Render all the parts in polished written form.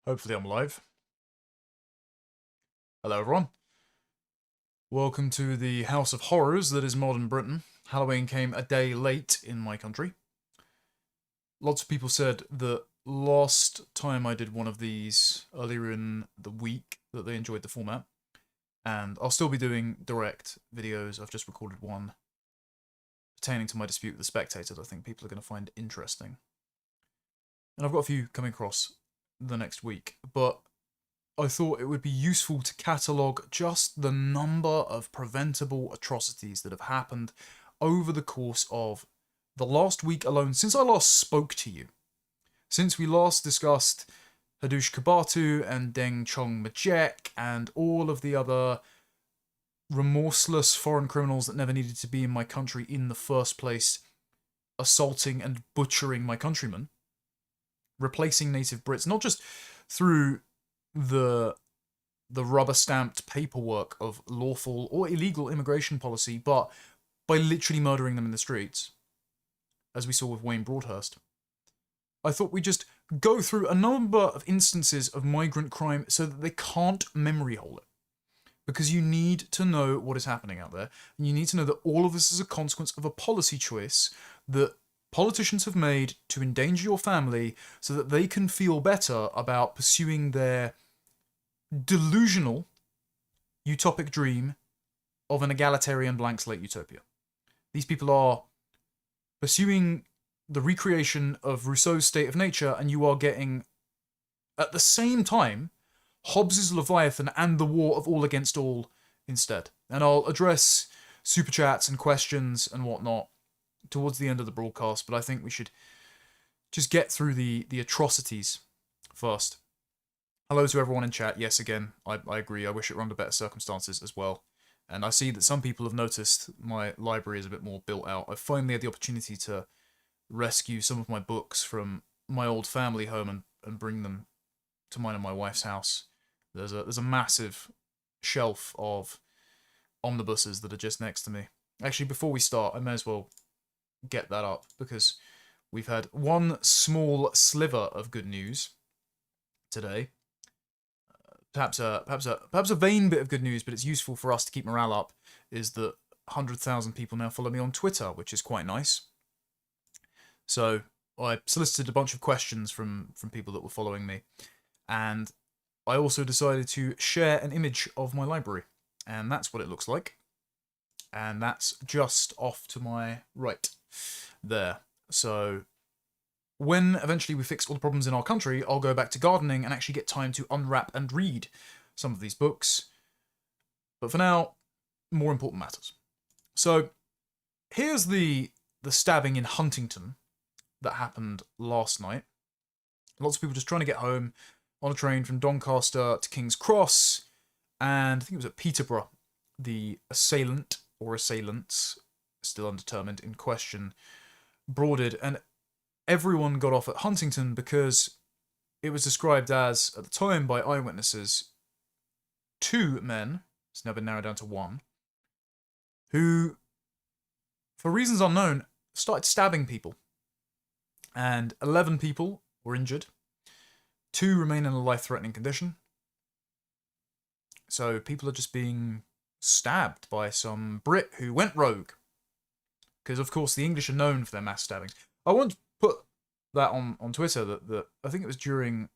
Hopefully I'm live. Hello everyone. Welcome to the House of Horrors that is modern Britain. Halloween came a day late in my country. Lots of people said that last time I did one of these earlier in the week that they enjoyed the format. And I'll still be doing direct videos. I've just recorded one pertaining to my dispute with the Spectator that I think people are going to find interesting. And I've got a few coming across the next week, but I thought it would be useful to catalogue just the number of preventable atrocities that have happened over the course of the last week alone, since I last spoke to you. Since we last discussed Hadush Kabatu and Deng Chong Majek and all of the other remorseless foreign criminals that never needed to be in my country in the first place, assaulting and butchering my countrymen, replacing native Brits, not just through the rubber-stamped paperwork of lawful or illegal immigration policy, but by literally murdering them in the streets, as we saw with Wayne Broadhurst. I thought we'd just go through a number of instances of migrant crime so that they can't memory hole it. Because you need to know what is happening out there, and you need to know that all of this is a consequence of a policy choice that politicians have made to endanger your family so that they can feel better about pursuing their delusional utopic dream of an egalitarian blank slate utopia. These people are pursuing the recreation of Rousseau's state of nature, and you are getting, at the same time, Hobbes's Leviathan and the war of all against all instead. And I'll address super chats and questions and whatnot towards the end of the broadcast, but I think we should just get through the atrocities first. Hello to everyone in chat. Yes, again, I agree. I wish it were under better circumstances as well. And I see that some people have noticed my library is a bit more built out. I've finally had the opportunity to rescue some of my books from my old family home and bring them to mine and my wife's house. There's a massive shelf of omnibuses that are just next to me. Actually, before we start, I may as well get that up because we've had one small sliver of good news today. Perhaps a vain bit of good news, but it's useful for us to keep morale up, is that 100,000 people now follow me on Twitter, which is quite nice. So I solicited a bunch of questions from people that were following me, and I also decided to share an image of my library, and that's what it looks like. And that's just off to my right there. So when eventually we fix all the problems in our country, I'll go back to gardening and actually get time to unwrap and read some of these books. But for now, more important matters. So here's the stabbing in Huntingdon that happened last night. Lots of people just trying to get home on a train from Doncaster to King's Cross, and I think it was at Peterborough. The assailant or assailants, still undetermined, in question, boarded, and everyone got off at Huntingdon because it was described as, at the time by eyewitnesses, two men, it's now been narrowed down to one, who, for reasons unknown, started stabbing people. And 11 people were injured. 2 remain in a life-threatening condition. So people are just being stabbed by some Brit who went rogue. Because, of course, the English are known for their mass stabbings. I want to put that on Twitter, that I think it was during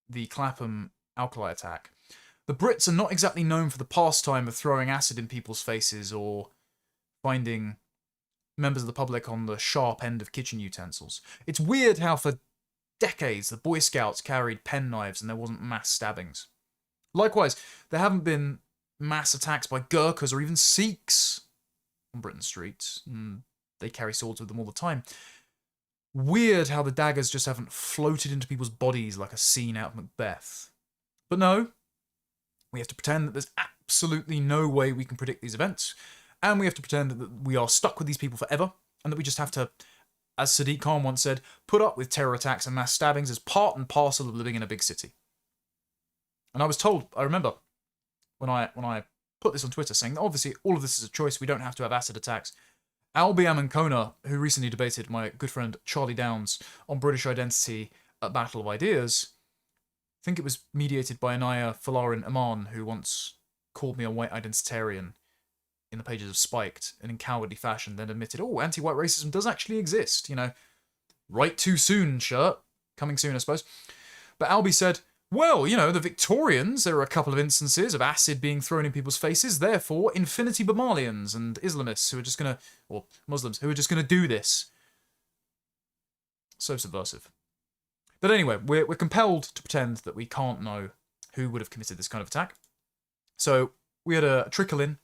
the Clapham alkali attack. The Brits are not exactly known for the pastime of throwing acid in people's faces or finding members of the public on the sharp end of kitchen utensils. It's weird how for decades the Boy Scouts carried penknives and there wasn't mass stabbings. Likewise, there haven't been mass attacks by Gurkhas or even Sikhs on Britain's streets. They carry swords with them all the time. Weird how the daggers just haven't floated into people's bodies like a scene out of Macbeth. But no, we have to pretend that there's absolutely no way we can predict these events. And we have to pretend that we are stuck with these people forever, and that we just have to, as Sadiq Khan once said, put up with terror attacks and mass stabbings as part and parcel of living in a big city. And I was told, I remember, when I put this on Twitter, saying that obviously all of this is a choice, we don't have to have acid attacks. Albi Amankona, who recently debated my good friend Charlie Downs on British identity at Battle of Ideas, think it was mediated by Anaya Falarin Aman, who once called me a white identitarian in the pages of Spiked, and in cowardly fashion then admitted, oh, anti-white racism does actually exist, you know. Right too soon, shirt. Coming soon, I suppose. But Albie said, well, you know, the Victorians, there are a couple of instances of acid being thrown in people's faces, therefore infinity Bamalians and Islamists who are just going to, or Muslims, who are just going to do this. So subversive. But anyway, we're compelled to pretend that we can't know who would have committed this kind of attack. So we had a trickle in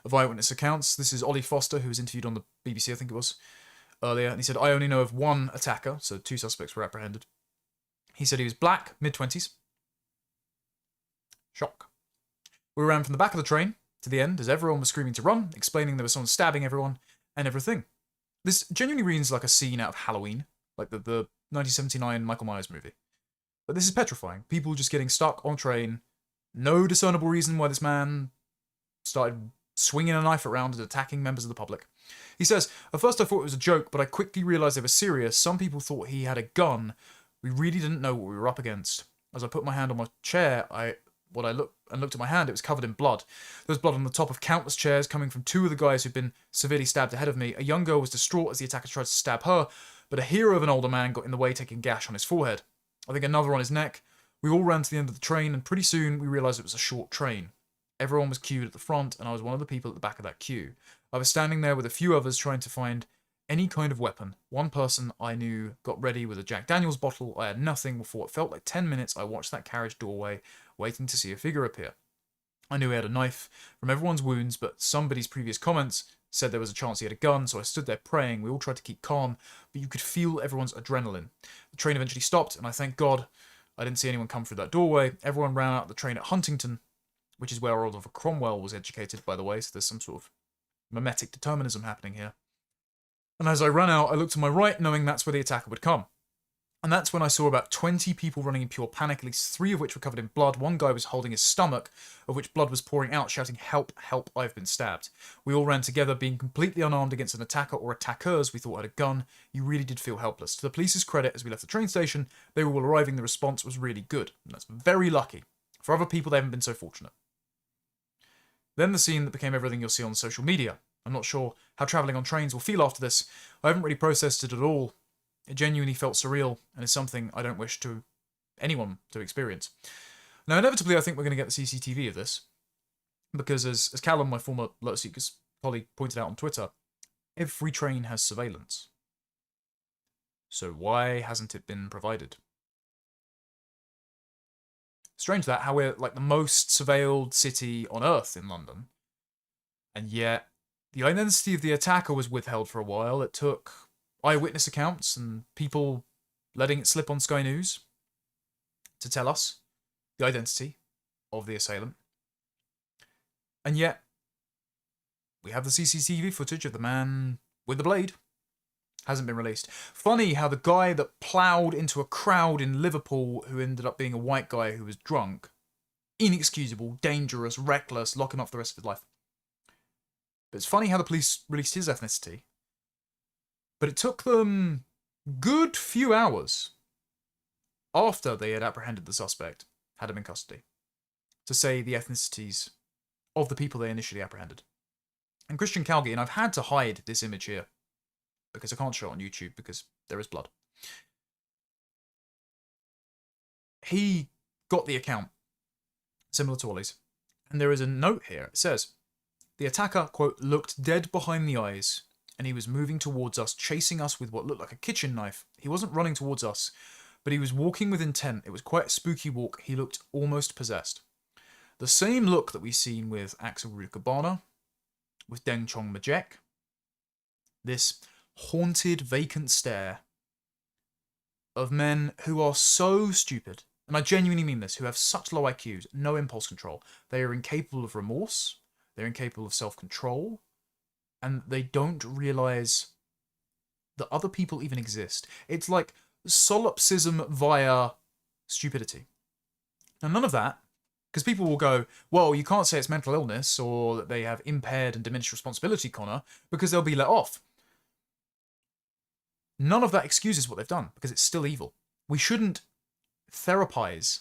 of eyewitness accounts. This is Ollie Foster, who was interviewed on the BBC, I think it was, earlier. And he said, I only know of one attacker, so 2 suspects were apprehended. He said he was black, mid-20s. Shock. We ran from the back of the train to the end as everyone was screaming to run, explaining there was someone stabbing everyone and everything. This genuinely reads like a scene out of Halloween, like the 1979 Michael Myers movie. But this is petrifying. People just getting stuck on a train. No discernible reason why this man started swinging a knife around and attacking members of the public. He says, at first I thought it was a joke, but I quickly realised they were serious. Some people thought he had a gun. We really didn't know what we were up against. As I put my hand on my chair, looked at my hand, it was covered in blood. There was blood on the top of countless chairs coming from 2 of the guys who'd been severely stabbed ahead of me. A young girl was distraught as the attacker tried to stab her, but a hero of an older man got in the way, taking a gash on his forehead. I think another on his neck. We all ran to the end of the train, and pretty soon we realised it was a short train. Everyone was queued at the front, and I was one of the people at the back of that queue. I was standing there with a few others trying to find any kind of weapon. One person I knew got ready with a Jack Daniels bottle. I had nothing. For what felt like 10 minutes, I watched that carriage doorway, waiting to see a figure appear. I knew he had a knife from everyone's wounds, but somebody's previous comments said there was a chance he had a gun, so I stood there praying. We all tried to keep calm, but you could feel everyone's adrenaline. The train eventually stopped, and I thank God I didn't see anyone come through that doorway. Everyone ran out of the train at Huntingdon, which is where Oliver Cromwell was educated, by the way, so there's some sort of mimetic determinism happening here. And as I ran out, I looked to my right, knowing that's where the attacker would come. And that's when I saw about 20 people running in pure panic, at least 3 of which were covered in blood. One guy was holding his stomach, of which blood was pouring out, shouting, help, help, I've been stabbed. We all ran together, being completely unarmed against an attacker or attackers we thought had a gun. You really did feel helpless. To the police's credit, as we left the train station, they were all arriving, the response was really good. And that's very lucky. For other people, they haven't been so fortunate. Then the scene that became everything you'll see on social media. I'm not sure how travelling on trains will feel after this. I haven't really processed it at all. It genuinely felt surreal, and is something I don't wish anyone to experience. Now, inevitably, I think we're going to get the CCTV of this, because as Callum, my former Lotus Seekers colleague, pointed out on Twitter, every train has surveillance. So why hasn't it been provided? Strange that, how we're like the most surveilled city on Earth in London, and yet the identity of the attacker was withheld for a while. It took eyewitness accounts and people letting it slip on Sky News to tell us the identity of the assailant. And yet, we have the CCTV footage of the man with the blade. Hasn't been released. Funny how the guy that ploughed into a crowd in Liverpool, who ended up being a white guy who was drunk, inexcusable, dangerous, reckless, lock him up for the rest of his life. But it's funny how the police released his ethnicity. But it took them good few hours after they had apprehended the suspect, had him in custody, to say the ethnicities of the people they initially apprehended. And Christian Calgi, and I've had to hide this image here because I can't show it on YouTube because there is blood. He got the account, similar to Ollie's. And there is a note here. It says, the attacker, quote, looked dead behind the eyes, and he was moving towards us, chasing us with what looked like a kitchen knife. He wasn't running towards us, but he was walking with intent. It was quite a spooky walk. He looked almost possessed. The same look that we've seen with Axel Rukabana, with Deng Chong Majek. This haunted, vacant stare of men who are so stupid, and I genuinely mean this, who have such low IQs, no impulse control. They are incapable of remorse, they're incapable of self-control, and they don't realise that other people even exist. It's like solipsism via stupidity. Now, none of that, because people will go, well, you can't say it's mental illness or that they have impaired and diminished responsibility, Connor, because they'll be let off. None of that excuses what they've done, because it's still evil. We shouldn't therapize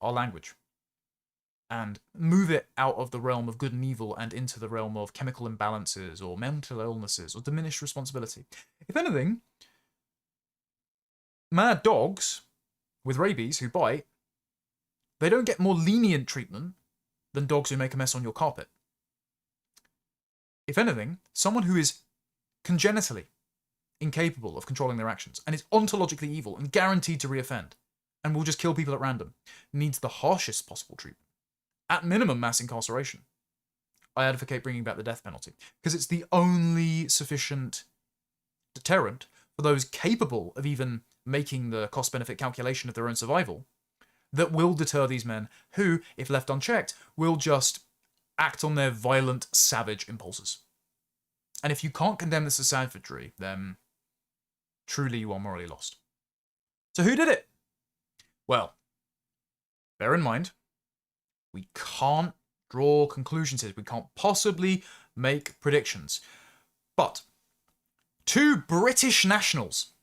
our language and move it out of the realm of good and evil and into the realm of chemical imbalances or mental illnesses or diminished responsibility. If anything, mad dogs with rabies who bite, they don't get more lenient treatment than dogs who make a mess on your carpet. If anything, someone who is congenitally incapable of controlling their actions and is ontologically evil and guaranteed to reoffend and will just kill people at random needs the harshest possible treatment. At minimum, mass incarceration. I advocate bringing back the death penalty because it's the only sufficient deterrent for those capable of even making the cost-benefit calculation of their own survival that will deter these men who, if left unchecked, will just act on their violent, savage impulses. And if you can't condemn this as savagery, then truly you are morally lost. So who did it? Well, bear in mind, we can't draw conclusions here. We can't possibly make predictions. But 2 British nationals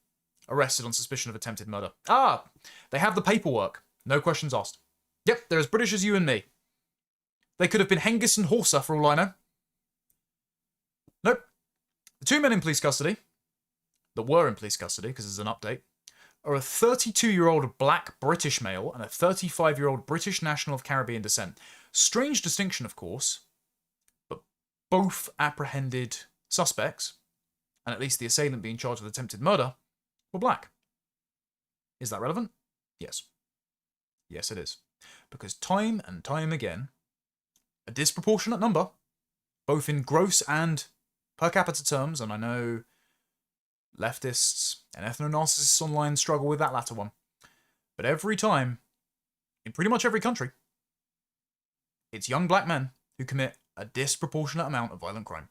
arrested on suspicion of attempted murder. They have the paperwork. No questions asked. Yep, they're as British as you and me. They could have been Hengist and Horsa for all I know. Nope. The 2 men in police custody, that were in police custody because there's an update, are a 32-year-old black British male and a 35-year-old British national of Caribbean descent. Strange distinction, of course, but both apprehended suspects, and at least the assailant being charged with attempted murder, were black. Is that relevant? Yes. Yes, it is. Because time and time again, a disproportionate number, both in gross and per capita terms, and I know leftists and ethno-narcissists online struggle with that latter one. But every time, in pretty much every country, it's young black men who commit a disproportionate amount of violent crime.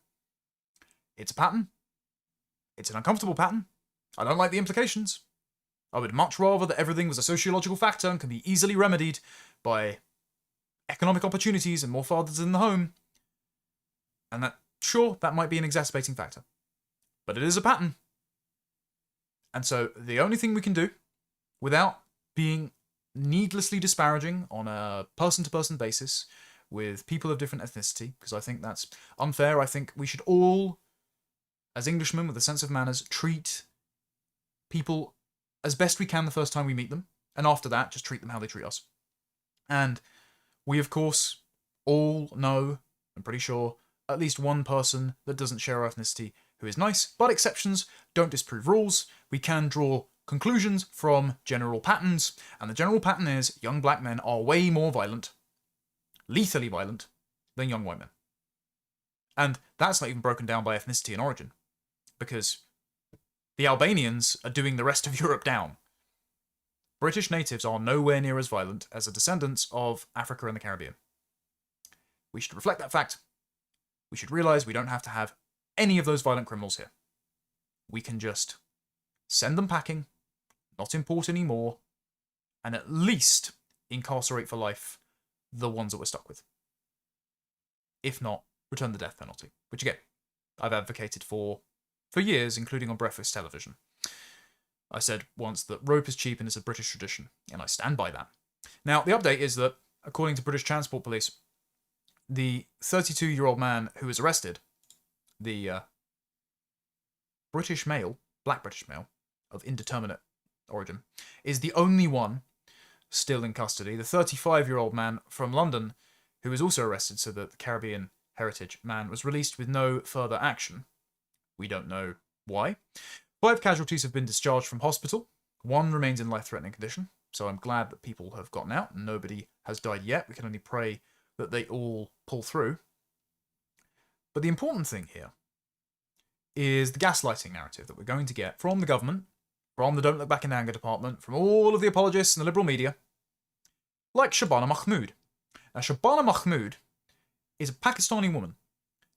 It's a pattern. It's an uncomfortable pattern. I don't like the implications. I would much rather that everything was a sociological factor and can be easily remedied by economic opportunities and more fathers in the home. And that, sure, that might be an exacerbating factor. But it is a pattern. And so the only thing we can do, without being needlessly disparaging on a person-to-person basis with people of different ethnicity, because I think that's unfair. I think we should all, as Englishmen with a sense of manners, treat people as best we can the first time we meet them. And after that, just treat them how they treat us. And we, of course, all know, I'm pretty sure, at least one person that doesn't share our ethnicity who is nice, but exceptions don't disprove rules. We can draw conclusions from general patterns, and the general pattern is young black men are way more violent, lethally violent, than young white men. And that's not even broken down by ethnicity and origin, because the Albanians are doing the rest of Europe down. British natives are nowhere near as violent as the descendants of Africa and the Caribbean. We should reflect that fact. We should realise we don't have to have any of those violent criminals here. We can just send them packing, not import any more, and at least incarcerate for life the ones that we're stuck with. If not, return the death penalty, which again, I've advocated for years, including on breakfast television. I said once that rope is cheap and it's a British tradition, and I stand by that. Now, the update is that, according to British Transport Police, the 32-year-old man who was arrested, the British male, black British male, of indeterminate origin, is the only one still in custody. The 35-year-old man from London, who was also arrested so that the Caribbean heritage man was released with no further action. We don't know why. 5 casualties have been discharged from hospital. 1 remains in life-threatening condition. So I'm glad that people have gotten out and nobody has died yet. We can only pray that they all pull through. But the important thing here is the gaslighting narrative that we're going to get from the government, from the Don't Look Back in Anger department, from all of the apologists and the liberal media, like Shabana Mahmood. Now, Shabana Mahmood is a Pakistani woman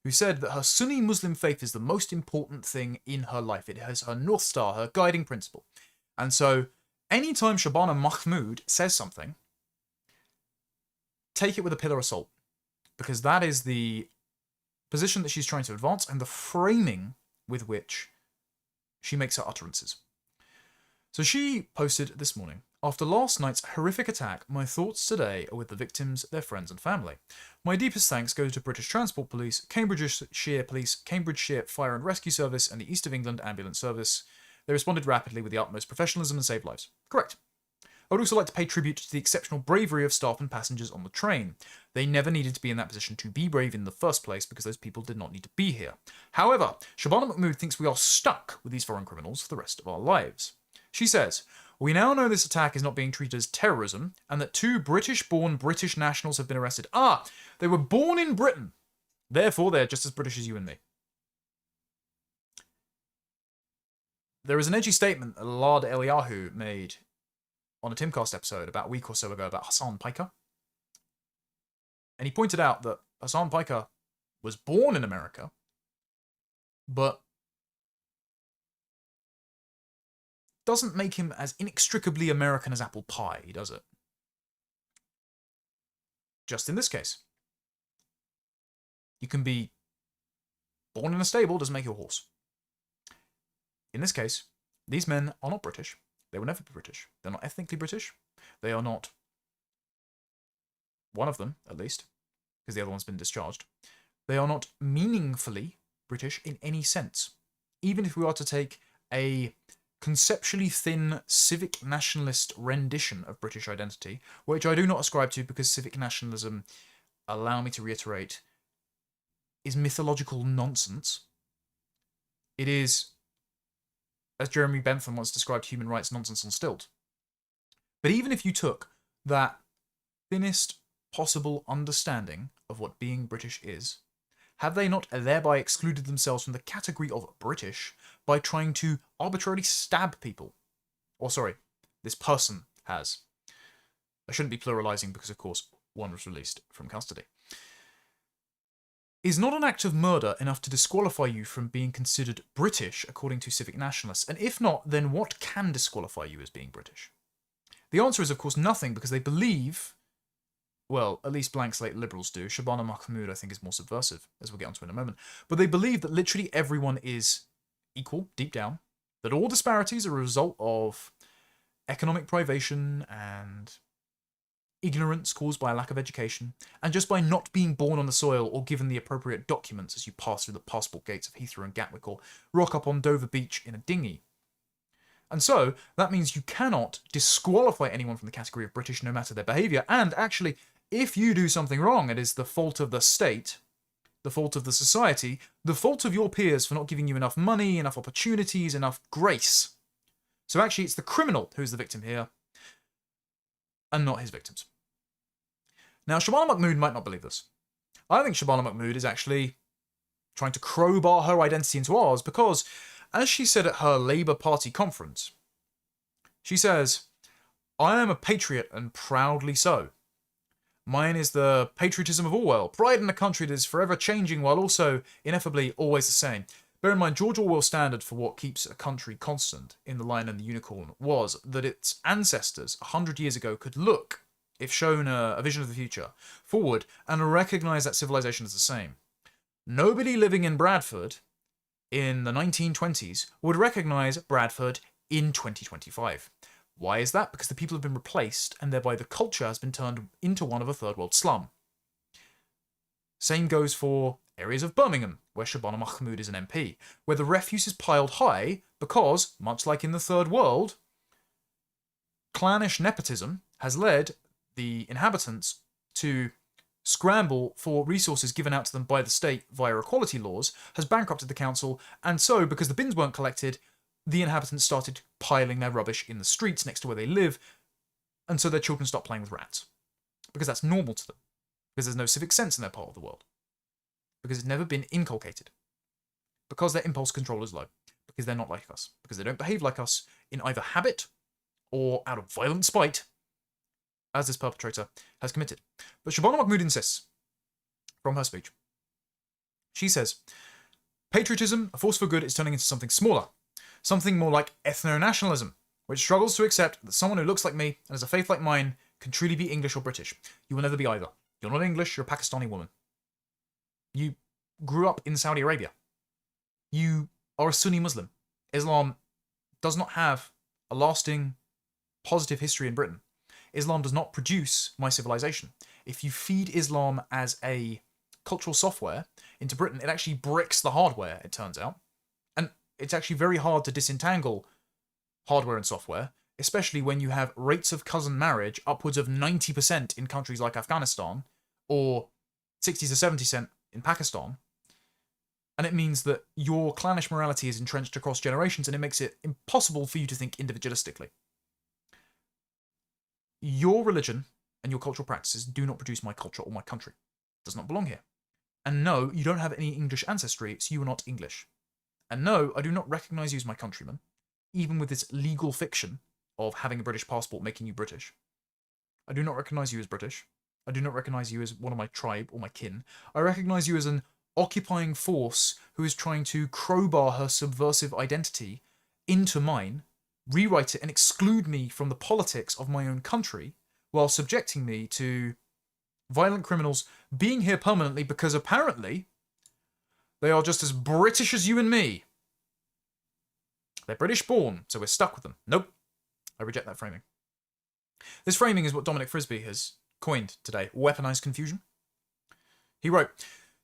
who said that her Sunni Muslim faith is the most important thing in her life. It has her North Star, her guiding principle. And so, anytime Shabana Mahmood says something, take it with a pillar of salt, because that is the position that she's trying to advance and the framing with which she makes her utterances. So she posted this morning After last night's horrific attack, my thoughts today are with the victims, their friends and family. My deepest thanks go to British Transport Police, Cambridgeshire Police, Cambridgeshire Fire and Rescue Service, and the East of England Ambulance Service. They responded rapidly with the utmost professionalism and saved lives. Correct. I would also like to pay tribute to the exceptional bravery of staff and passengers on the train. They never needed to be in that position to be brave in the first place because those people did not need to be here. However, Shabana Mahmood thinks we are stuck with these foreign criminals for the rest of our lives. She says, "We now know this attack is not being treated as terrorism and that 2 British-born British nationals have been arrested." Ah, they were born in Britain. Therefore, they're just as British as you and me. There is an edgy statement that Lard Eliyahu made on a Timcast episode about a week or so ago about Hassan Piker. And he pointed out that Hassan Piker was born in America, but doesn't make him as inextricably American as apple pie, does it? Just in this case. You can be born in a stable, doesn't make you a horse. In this case, these men are not British. They will never be British. They're not ethnically British. They are not, one of them at least, because the other one's been discharged. They are not meaningfully British in any sense. Even if we are to take a conceptually thin civic nationalist rendition of British identity, which I do not ascribe to because civic nationalism, allow me to reiterate, is mythological nonsense. It is, as Jeremy Bentham once described human rights, nonsense on stilt. But even if you took that thinnest possible understanding of what being British is, have they not thereby excluded themselves from the category of British by trying to arbitrarily stab people? Or sorry, this person has. I shouldn't be pluralizing because, of course, one was released from custody. Is not an act of murder enough to disqualify you from being considered British according to civic nationalists? And if not, then what can disqualify you as being British? The answer is, of course, nothing, because they believe, well, at least blank slate liberals do. Shabana Mahmood, I think, is more subversive, as we'll get onto in a moment. But they believe that literally everyone is equal, deep down, that all disparities are a result of economic privation and ignorance caused by a lack of education, and just by not being born on the soil or given the appropriate documents as you pass through the passport gates of Heathrow and Gatwick or rock up on Dover Beach in a dinghy. And so, that means you cannot disqualify anyone from the category of British no matter their behaviour, and actually, if you do something wrong, it is the fault of the state, the fault of the society, the fault of your peers for not giving you enough money, enough opportunities, enough grace. So actually, it's the criminal who's the victim here, and not his victims. Now, Shabana Mahmood might not believe this. I think Shabana Mahmood is actually trying to crowbar her identity into ours because, as she said at her Labour Party conference, she says, "I am a patriot and proudly so. Mine is the patriotism of Orwell, pride in a country that is forever changing while also ineffably always the same." Bear in mind, George Orwell's standard for what keeps a country constant in The Lion and the Unicorn was that its ancestors 100 years ago could look, if shown a vision of the future, forward and recognise that civilization as the same. Nobody living in Bradford in the 1920s would recognise Bradford in 2025. Why is that? Because the people have been replaced, and thereby the culture has been turned into one of a third world slum. Same goes for areas of Birmingham, where Shabana Mahmood is an MP, where the refuse is piled high because, much like in the third world, clannish nepotism has led the inhabitants to scramble for resources given out to them by the state via equality laws, has bankrupted the council, and so, because the bins weren't collected, the inhabitants started piling their rubbish in the streets next to where they live, and so their children stopped playing with rats. Because that's normal to them. Because there's no civic sense in their part of the world. Because it's never been inculcated. Because their impulse control is low. Because they're not like us. Because they don't behave like us in either habit or out of violent spite, as this perpetrator has committed. But Shabana Mahmood insists, from her speech, she says, "Patriotism, a force for good, is turning into something smaller. Something more like ethno-nationalism, which struggles to accept that someone who looks like me and has a faith like mine can truly be English or British. You will never be either. You're not English, you're a Pakistani woman. You grew up in Saudi Arabia. You are a Sunni Muslim. Islam does not have a lasting positive history in Britain, Islam does not produce my civilization. If you feed Islam as a cultural software into Britain, it actually bricks the hardware, it turns out. And it's actually very hard to disentangle hardware and software, especially when you have rates of cousin marriage upwards of 90% in countries like Afghanistan, or 60 to 70% in Pakistan. And it means that your clannish morality is entrenched across generations, and it makes it impossible for you to think individualistically. Your religion and your cultural practices do not produce my culture or my country. It does not belong here. And no, you don't have any English ancestry, so you are not English. And no, I do not recognise you as my countryman, even with this legal fiction of having a British passport making you British. I do not recognise you as British. I do not recognise you as one of my tribe or my kin. I recognise you as an occupying force who is trying to crowbar her subversive identity into mine, rewrite it, and exclude me from the politics of my own country, while subjecting me to violent criminals being here permanently because apparently they are just as British as you and me. They're British born, so we're stuck with them. Nope. I reject that framing. This framing is what Dominic Frisby has coined today, weaponized confusion. He wrote,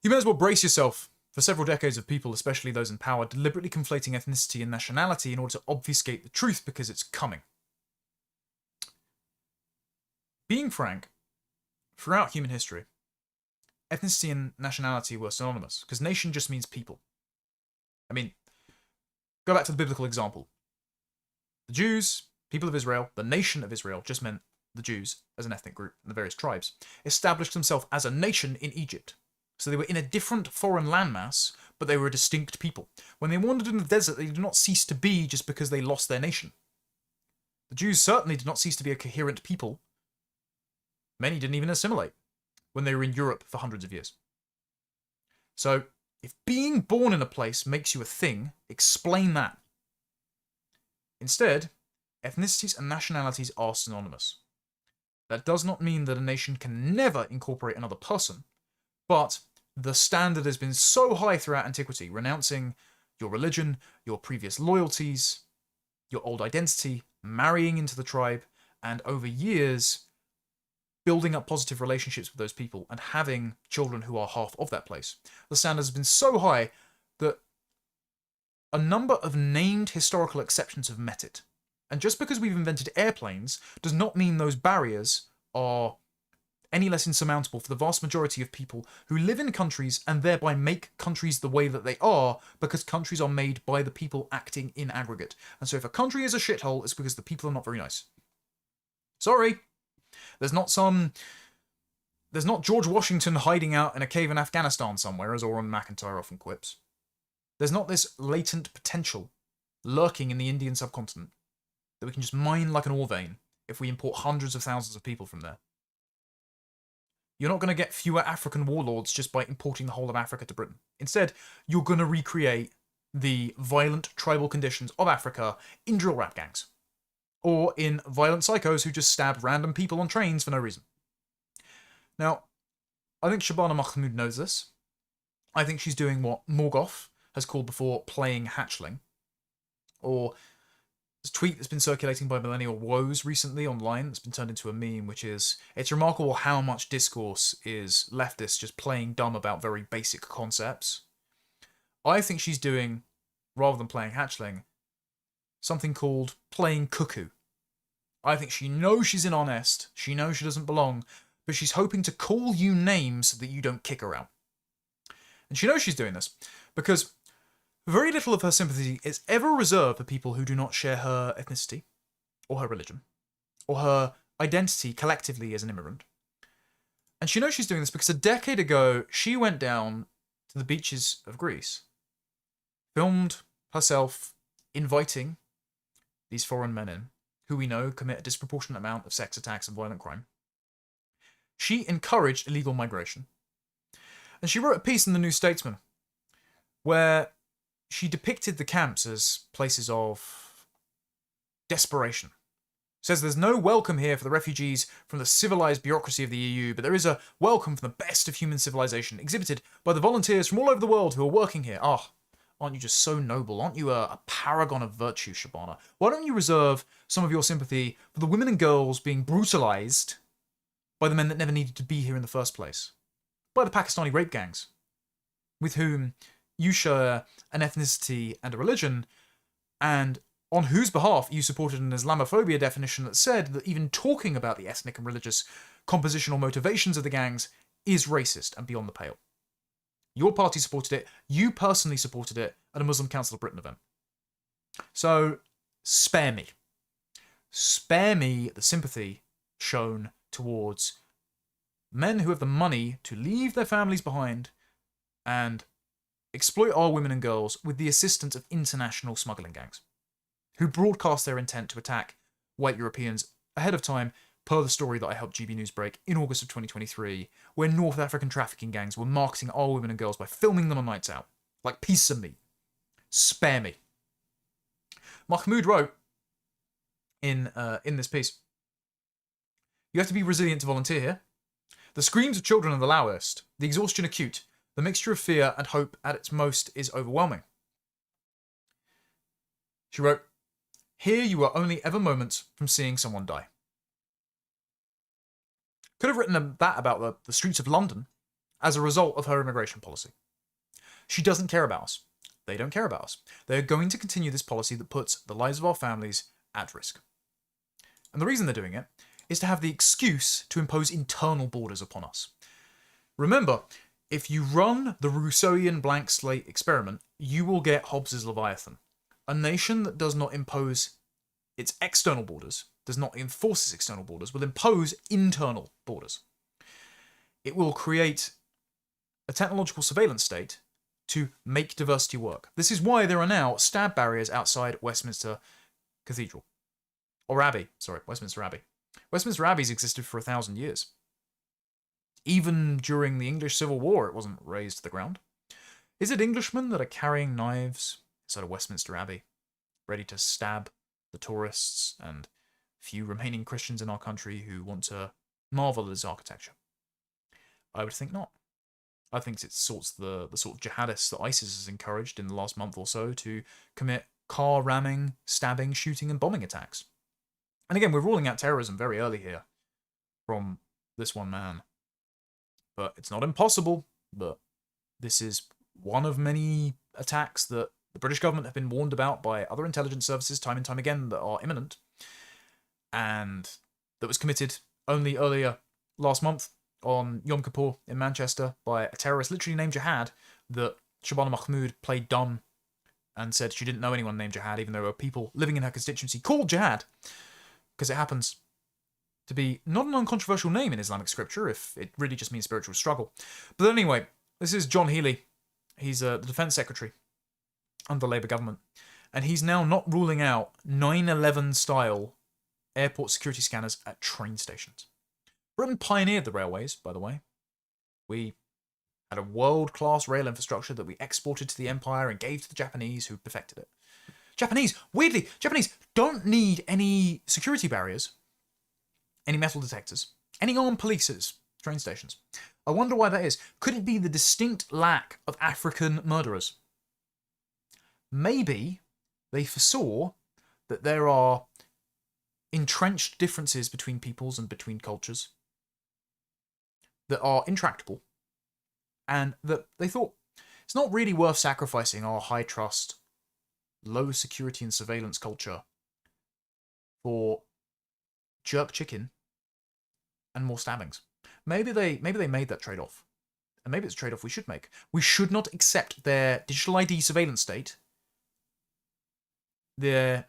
"You may as well brace yourself for several decades of people, especially those in power, deliberately conflating ethnicity and nationality in order to obfuscate the truth because it's coming." Being frank, throughout human history, ethnicity and nationality were synonymous, because nation just means people. I mean, go back to the biblical example. The Jews, people of Israel, the nation of Israel just meant the Jews as an ethnic group and the various tribes, established themselves as a nation in Egypt. So they were in a different foreign landmass, but they were a distinct people. When they wandered in the desert, they did not cease to be just because they lost their nation. The Jews certainly did not cease to be a coherent people. Many didn't even assimilate when they were in Europe for hundreds of years. So, if being born in a place makes you a thing, explain that. Instead, ethnicities and nationalities are synonymous. That does not mean that a nation can never incorporate another person, but the standard has been so high throughout antiquity, renouncing your religion, your previous loyalties, your old identity, marrying into the tribe, and over years, building up positive relationships with those people and having children who are half of that place. The standard has been so high that a number of named historical exceptions have met it. And just because we've invented airplanes does not mean those barriers are any less insurmountable for the vast majority of people who live in countries and thereby make countries the way that they are, because countries are made by the people acting in aggregate. And so if a country is a shithole, it's because the people are not very nice. Sorry. There's not George Washington hiding out in a cave in Afghanistan somewhere, as Oren McIntyre often quips. There's not this latent potential lurking in the Indian subcontinent that we can just mine like an ore vein if we import hundreds of thousands of people from there. You're not going to get fewer African warlords just by importing the whole of Africa to Britain. Instead, you're going to recreate the violent tribal conditions of Africa in drill rap gangs. Or in violent psychos who just stab random people on trains for no reason. Now, I think Shabana Mahmood knows this. I think she's doing what Morgoth has called before playing hatchling. Or this tweet that's been circulating by Millennial Woes recently online that's been turned into a meme, which is, it's remarkable how much discourse is leftists just playing dumb about very basic concepts. I think she's doing, rather than playing hatchling, something called playing cuckoo. I think she knows she's in our nest, she knows she doesn't belong, but she's hoping to call you names so that you don't kick her out. And she knows she's doing this, because very little of her sympathy is ever reserved for people who do not share her ethnicity, or her religion, or her identity collectively as an immigrant. And she knows she's doing this because a decade ago, she went down to the beaches of Greece, filmed herself inviting these foreign men in, who we know commit a disproportionate amount of sex attacks and violent crime. She encouraged illegal migration. And she wrote a piece in the New Statesman where she depicted the camps as places of desperation. Says there's no welcome here for the refugees from the civilized bureaucracy of the EU, but there is a welcome from the best of human civilization, exhibited by the volunteers from all over the world who are working here. Aren't you just so noble? Aren't you a paragon of virtue, Shabana? Why don't you reserve some of your sympathy for the women and girls being brutalized by the men that never needed to be here in the first place? By the Pakistani rape gangs, with whom you share an ethnicity and a religion, and on whose behalf you supported an Islamophobia definition that said that even talking about the ethnic and religious composition or motivations of the gangs is racist and beyond the pale. Your party supported it. You personally supported it at a Muslim Council of Britain event. So, spare me. Spare me the sympathy shown towards men who have the money to leave their families behind and exploit our women and girls with the assistance of international smuggling gangs, who broadcast their intent to attack white Europeans ahead of time, per the story that I helped GB News break in August of 2023, where North African trafficking gangs were marketing our women and girls by filming them on nights out, like pieces of meat. Spare me. Mahmoud wrote in this piece, you have to be resilient to volunteer here. The screams of children are the loudest, the exhaustion acute, the mixture of fear and hope at its most is overwhelming. She wrote, here you are only ever moments from seeing someone die. Could have written that about the streets of London as a result of her immigration policy. She doesn't care about us. They don't care about us. They are going to continue this policy that puts the lives of our families at risk. And the reason they're doing it is to have the excuse to impose internal borders upon us. Remember, if you run the Rousseauian blank slate experiment, you will get Hobbes's Leviathan. A nation that does not impose its external borders, does not enforce its external borders, will impose internal borders. It will create a technological surveillance state to make diversity work. This is why there are now stab barriers outside Westminster Cathedral. Or Abbey, sorry, Westminster Abbey. Westminster Abbey's existed for 1,000 years. Even during the English Civil War, it wasn't razed to the ground. Is it Englishmen that are carrying knives inside of Westminster Abbey, ready to stab the tourists and few remaining Christians in our country who want to marvel at its architecture? I would think not. I think it's the sort of jihadists that ISIS has encouraged in the last month or so to commit car ramming, stabbing, shooting, and bombing attacks. And again, we're ruling out terrorism very early here from this one man. But it's not impossible. But this is one of many attacks that the British government have been warned about by other intelligence services time and time again that are imminent. And that was committed only earlier last month on Yom Kippur in Manchester by a terrorist literally named Jihad, that Shabana Mahmood played dumb and said she didn't know anyone named Jihad, even though there were people living in her constituency called Jihad, because it happens to be not an uncontroversial name in Islamic scripture, if it really just means spiritual struggle. But anyway, this is John Healey. He's the Defence Secretary under the Labour government, and he's now not ruling out 9/11 style airport security scanners at train stations. Britain pioneered the railways, by the way. We had a world-class rail infrastructure that we exported to the empire and gave to the Japanese, who perfected it. Weirdly, Japanese don't need any security barriers, any metal detectors, any armed polices, train stations. I wonder why that is. Could it be the distinct lack of African murderers? Maybe they foresaw that there are entrenched differences between peoples and between cultures that are intractable, and that they thought it's not really worth sacrificing our high trust, low security and surveillance culture for jerk chicken and more stabbings. Maybe they made that trade-off, and maybe it's a trade-off we should make. We should not accept their digital ID surveillance state, their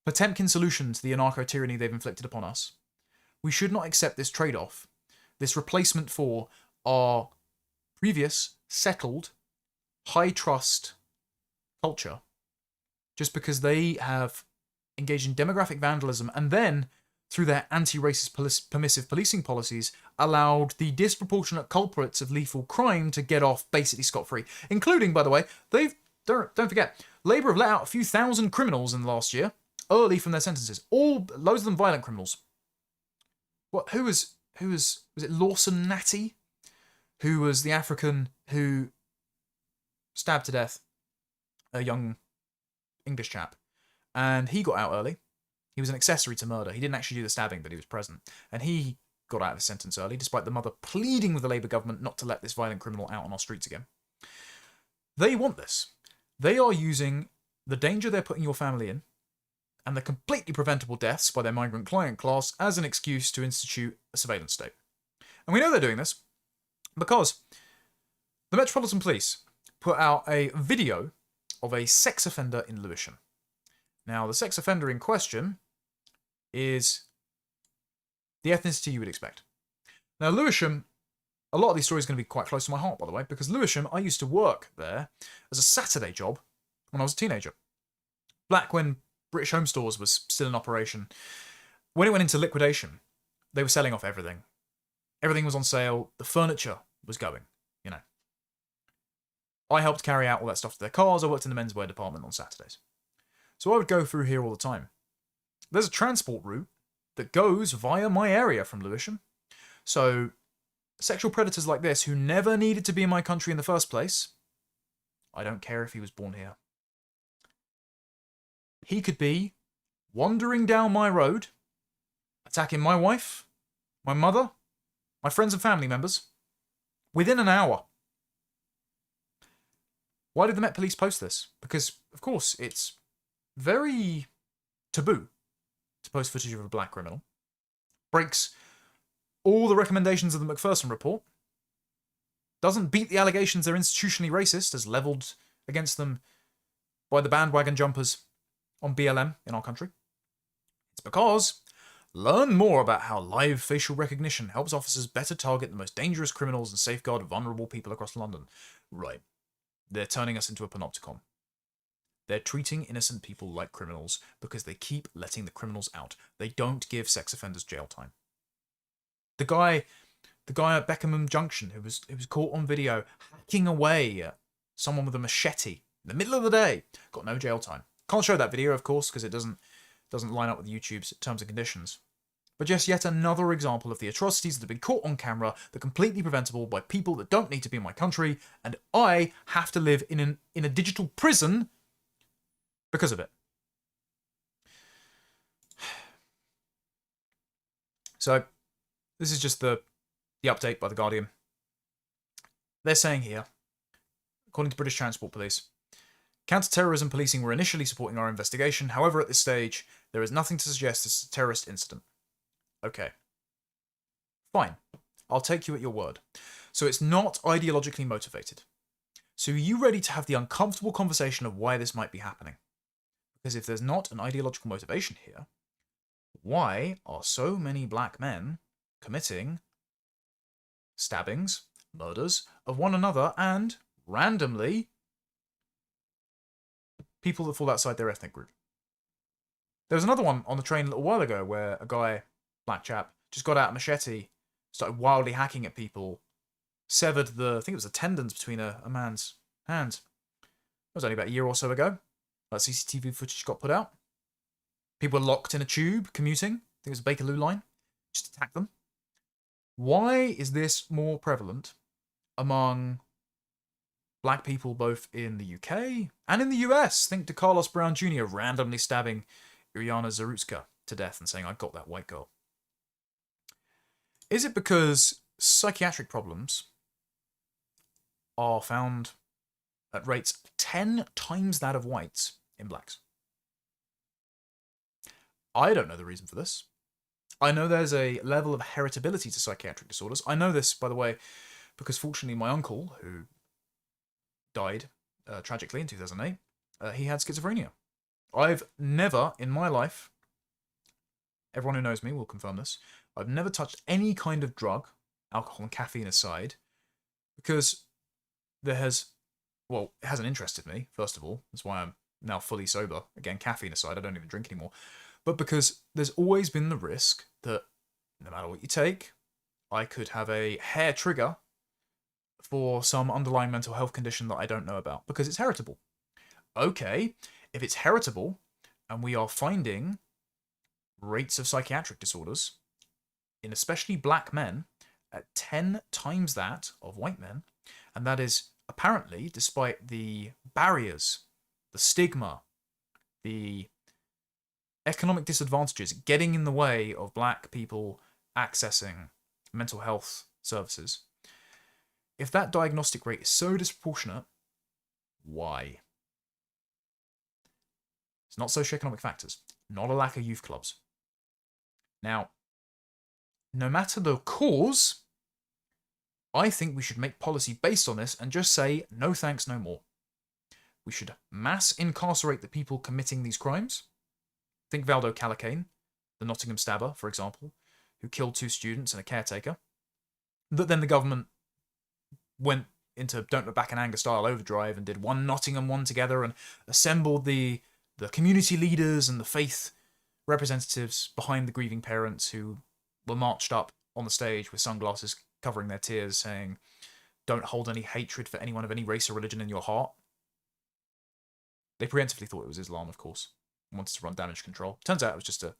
Potemkin solution to the anarcho-tyranny they've inflicted upon us. We should not accept this trade-off, this replacement for our previous, settled, high-trust culture, just because they have engaged in demographic vandalism and then, through their anti-racist permissive policing policies, allowed the disproportionate culprits of lethal crime to get off basically scot-free. Including, by the way, don't forget, Labour have let out a few thousand criminals in the last year, early from their sentences. Loads of them violent criminals. Who was it Lawson Natty? Who was the African who stabbed to death a young English chap, and he got out early. He was an accessory to murder. He didn't actually do the stabbing, but he was present. And he got out of his sentence early, despite the mother pleading with the Labour government not to let this violent criminal out on our streets again. They want this. They are using the danger they're putting your family in and the completely preventable deaths by their migrant client class as an excuse to institute a surveillance state. And we know they're doing this because the Metropolitan Police put out a video of a sex offender in Lewisham. Now, the sex offender in question is the ethnicity you would expect. Now, Lewisham, a lot of these stories are going to be quite close to my heart, by the way, because Lewisham, I used to work there as a Saturday job when I was a teenager. Back when British Home Stores was still in operation. When it went into liquidation, they were selling off everything. Everything was on sale. The furniture was going, you know. I helped carry out all that stuff to their cars. I worked in the menswear department on Saturdays. So I would go through here all the time. There's a transport route that goes via my area from Lewisham. So sexual predators like this, who never needed to be in my country in the first place, I don't care if he was born here. He could be wandering down my road, attacking my wife, my mother, my friends and family members, within an hour. Why did the Met Police post this? Because, of course, it's very taboo to post footage of a black criminal. Breaks all the recommendations of the Macpherson report. Doesn't beat the allegations they're institutionally racist as levelled against them by the bandwagon jumpers on BLM in our country. It's because learn more about how live facial recognition helps officers better target the most dangerous criminals and safeguard vulnerable people across London. Right. They're turning us into a panopticon. They're treating innocent people like criminals because they keep letting the criminals out. They don't give sex offenders jail time. The guy at Beckenham Junction who was caught on video hacking away at someone with a machete in the middle of the day got no jail time. Can't show that video, of course, because it doesn't line up with YouTube's terms and conditions. But just yet another example of the atrocities that have been caught on camera that are completely preventable by people that don't need to be in my country, and I have to live in a digital prison because of it. So, this is just the update by The Guardian. They're saying here, according to British Transport Police, counter-terrorism policing were initially supporting our investigation. However, at this stage, there is nothing to suggest this is a terrorist incident. Okay. Fine. I'll take you at your word. So it's not ideologically motivated. So are you ready to have the uncomfortable conversation of why this might be happening? Because if there's not an ideological motivation here, why are so many black men committing stabbings, murders of one another, and, randomly, people that fall outside their ethnic group? There was another one on the train a little while ago where a guy, black chap, just got out a machete, started wildly hacking at people, severed I think it was the tendons between a man's hands. That was only about a year or so ago. That CCTV footage got put out. People were locked in a tube, commuting. I think it was a Bakerloo line. Just attacked them. Why is this more prevalent among black people both in the UK and in the US? Think to Carlos Brown Jr. randomly stabbing Iriana Zarutska to death and saying, I got that white girl. Is it because psychiatric problems are found at rates 10 times that of whites in blacks? I don't know the reason for this. I know there's a level of heritability to psychiatric disorders. I know this, by the way, because fortunately my uncle, who died tragically in 2008, he had schizophrenia. I've never in my life, everyone who knows me will confirm this, I've never touched any kind of drug, alcohol and caffeine aside, because it hasn't interested me, first of all. That's why I'm now fully sober. Again, caffeine aside, I don't even drink anymore. But because there's always been the risk that no matter what you take, I could have a hair trigger for some underlying mental health condition that I don't know about, because it's heritable. Okay, if it's heritable, and we are finding rates of psychiatric disorders in especially black men at 10 times that of white men, and that is apparently, despite the barriers, the stigma, the economic disadvantages getting in the way of black people accessing mental health services, if that diagnostic rate is so disproportionate, why? It's not socioeconomic factors, not a lack of youth clubs. Now, no matter the cause, I think we should make policy based on this and just say, no thanks, no more. We should mass incarcerate the people committing these crimes. Think Valdo Calacane, the Nottingham stabber, for example, who killed 2 students and a caretaker. That then the government went into Don't Look Back in Anger style overdrive and did one Nottingham one together and assembled the community leaders and the faith representatives behind the grieving parents who were marched up on the stage with sunglasses covering their tears saying, "Don't hold any hatred for anyone of any race or religion in your heart." They preemptively thought it was Islam, of course, and wanted to run damage control. Turns out it was just a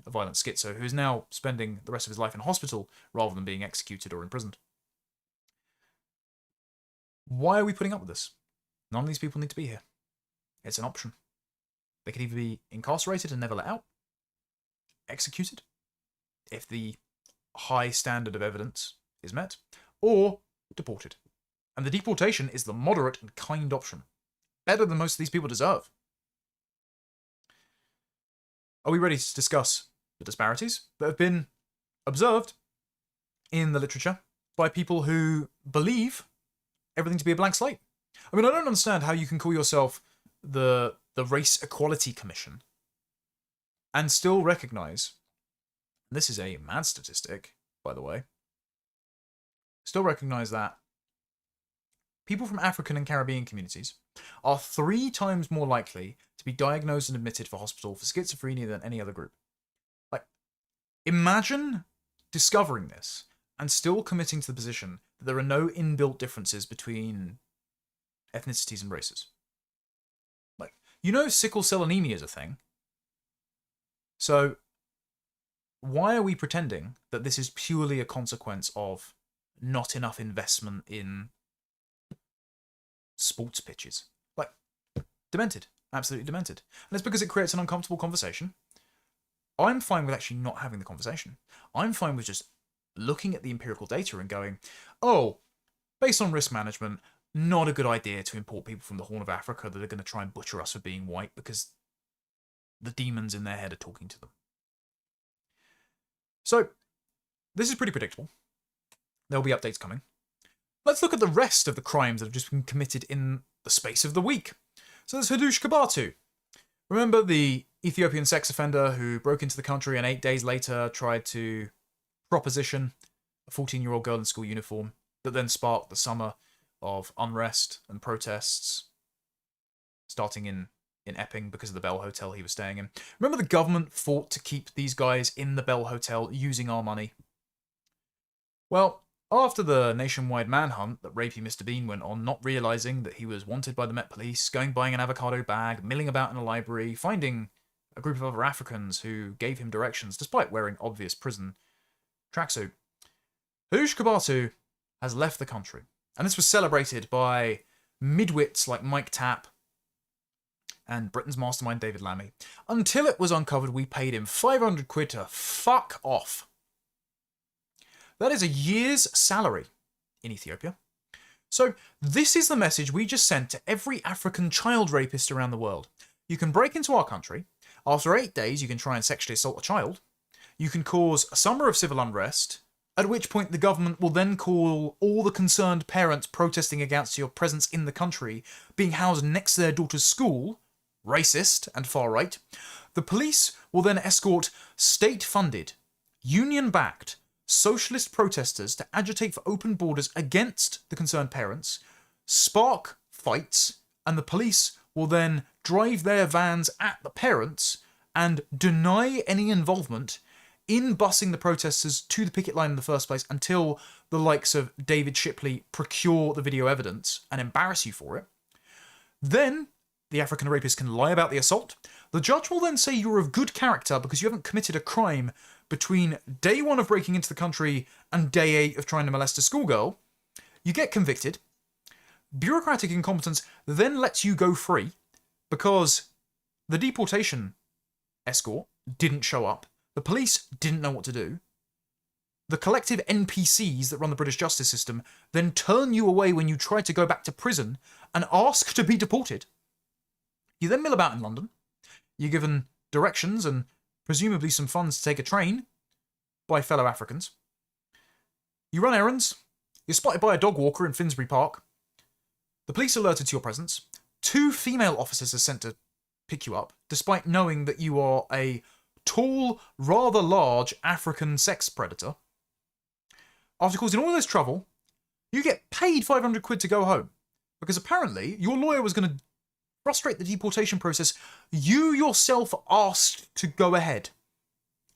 violent schizo who is now spending the rest of his life in hospital rather than being executed or imprisoned. Why are we putting up with this? None of these people need to be here. It's an option. They could either be incarcerated and never let out, executed, if the high standard of evidence is met, or deported. And the deportation is the moderate and kind option. Better than most of these people deserve. Are we ready to discuss the disparities that have been observed in the literature by people who believe everything to be a blank slate? I mean, I don't understand how you can call yourself the Race Equality Commission and still recognize, and this is a mad statistic, by the way, still recognize that people from African and Caribbean communities are 3 times more likely to be diagnosed and admitted for hospital for schizophrenia than any other group. Like, imagine discovering this and still committing to the position that there are no inbuilt differences between ethnicities and races. Like, you know, sickle cell anemia is a thing. So, why are we pretending that this is purely a consequence of not enough investment in sports pitches? Like, demented. Absolutely demented. And it's because it creates an uncomfortable conversation. I'm fine with actually not having the conversation. I'm fine with just looking at the empirical data and going, oh, based on risk management, not a good idea to import people from the Horn of Africa that are going to try and butcher us for being white because the demons in their head are talking to them. So, this is pretty predictable. There'll be updates coming. Let's look at the rest of the crimes that have just been committed in the space of the week. So there's Hadush Kabatu. Remember the Ethiopian sex offender who broke into the country and 8 days later tried to proposition a 14-year-old girl in school uniform that then sparked the summer of unrest and protests starting in Epping because of the Bell Hotel he was staying in. Remember the government fought to keep these guys in the Bell Hotel using our money? Well, after the nationwide manhunt that rapey Mr. Bean went on, not realising that he was wanted by the Met Police, going buying an avocado bag, milling about in a library, finding a group of other Africans who gave him directions despite wearing obvious prison tracksuit, Hadush Kabatu has left the country. And this was celebrated by midwits like Mike Tapp and Britain's mastermind David Lammy. Until it was uncovered, we paid him 500 quid to fuck off. That is a year's salary in Ethiopia. So this is the message we just sent to every African child rapist around the world. You can break into our country. After 8 days, you can try and sexually assault a child. You can cause a summer of civil unrest, at which point the government will then call all the concerned parents protesting against your presence in the country being housed next to their daughter's school, racist and far-right. The police will then escort state-funded, union-backed, socialist protesters to agitate for open borders against the concerned parents, spark fights, and the police will then drive their vans at the parents and deny any involvement in busing the protesters to the picket line in the first place until the likes of David Shipley procure the video evidence and embarrass you for it. Then the African rapist can lie about the assault. The judge will then say you're of good character because you haven't committed a crime between day 1 of breaking into the country and day 8 of trying to molest a schoolgirl. You get convicted. bureaucratic incompetence then lets you go free because the deportation escort didn't show up. The police didn't know what to do. The collective NPCs that run the British justice system then turn you away when you try to go back to prison and ask to be deported. You then mill about in London. You're given directions and presumably some funds to take a train by fellow Africans. You run errands. You're spotted by a dog walker in Finsbury Park. The police alerted to your presence. 2 female officers are sent to pick you up, despite knowing that you are a tall, rather large African sex predator. After causing all this trouble, you get paid 500 quid to go home. Because apparently, your lawyer was going to frustrate the deportation process you yourself asked to go ahead.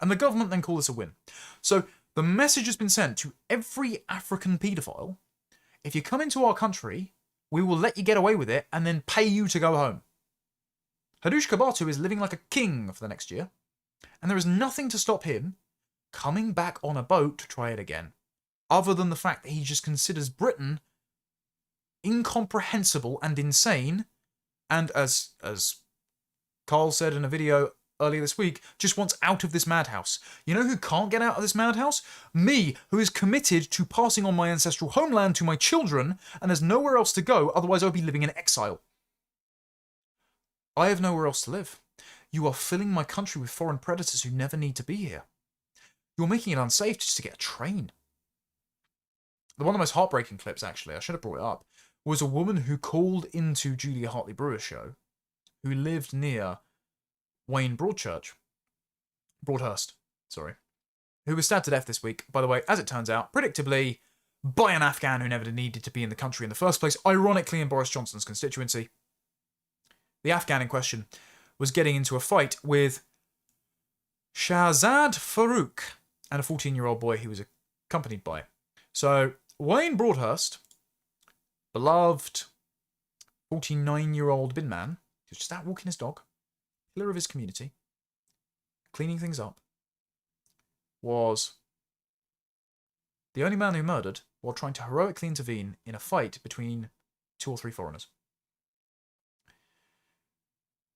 And the government then call this a win. So, the message has been sent to every African paedophile. If you come into our country, we will let you get away with it and then pay you to go home. Hadush Kabatu is living like a king for the next year. And there is nothing to stop him coming back on a boat to try it again. Other than the fact that he just considers Britain incomprehensible and insane. And as Carl said in a video earlier this week, just wants out of this madhouse. You know who can't get out of this madhouse? Me, who is committed to passing on my ancestral homeland to my children and has nowhere else to go, otherwise I would be living in exile. I have nowhere else to live. You are filling my country with foreign predators who never need to be here. You're making it unsafe just to get a train. One of the most heartbreaking clips, actually, I should have brought it up, was a woman who called into Julia Hartley-Brewer's show, who lived near Wayne Broadhurst, who was stabbed to death this week, by the way, as it turns out, predictably, by an Afghan who never needed to be in the country in the first place, ironically in Boris Johnson's constituency. The Afghan in question was getting into a fight with Shahzad Farouk and a 14-year-old boy he was accompanied by. So, Wayne Broadhurst, beloved 49-year-old bin man, who's just out walking his dog, pillar of his community, cleaning things up, was the only man who murdered while trying to heroically intervene in a fight between 2 or 3 foreigners.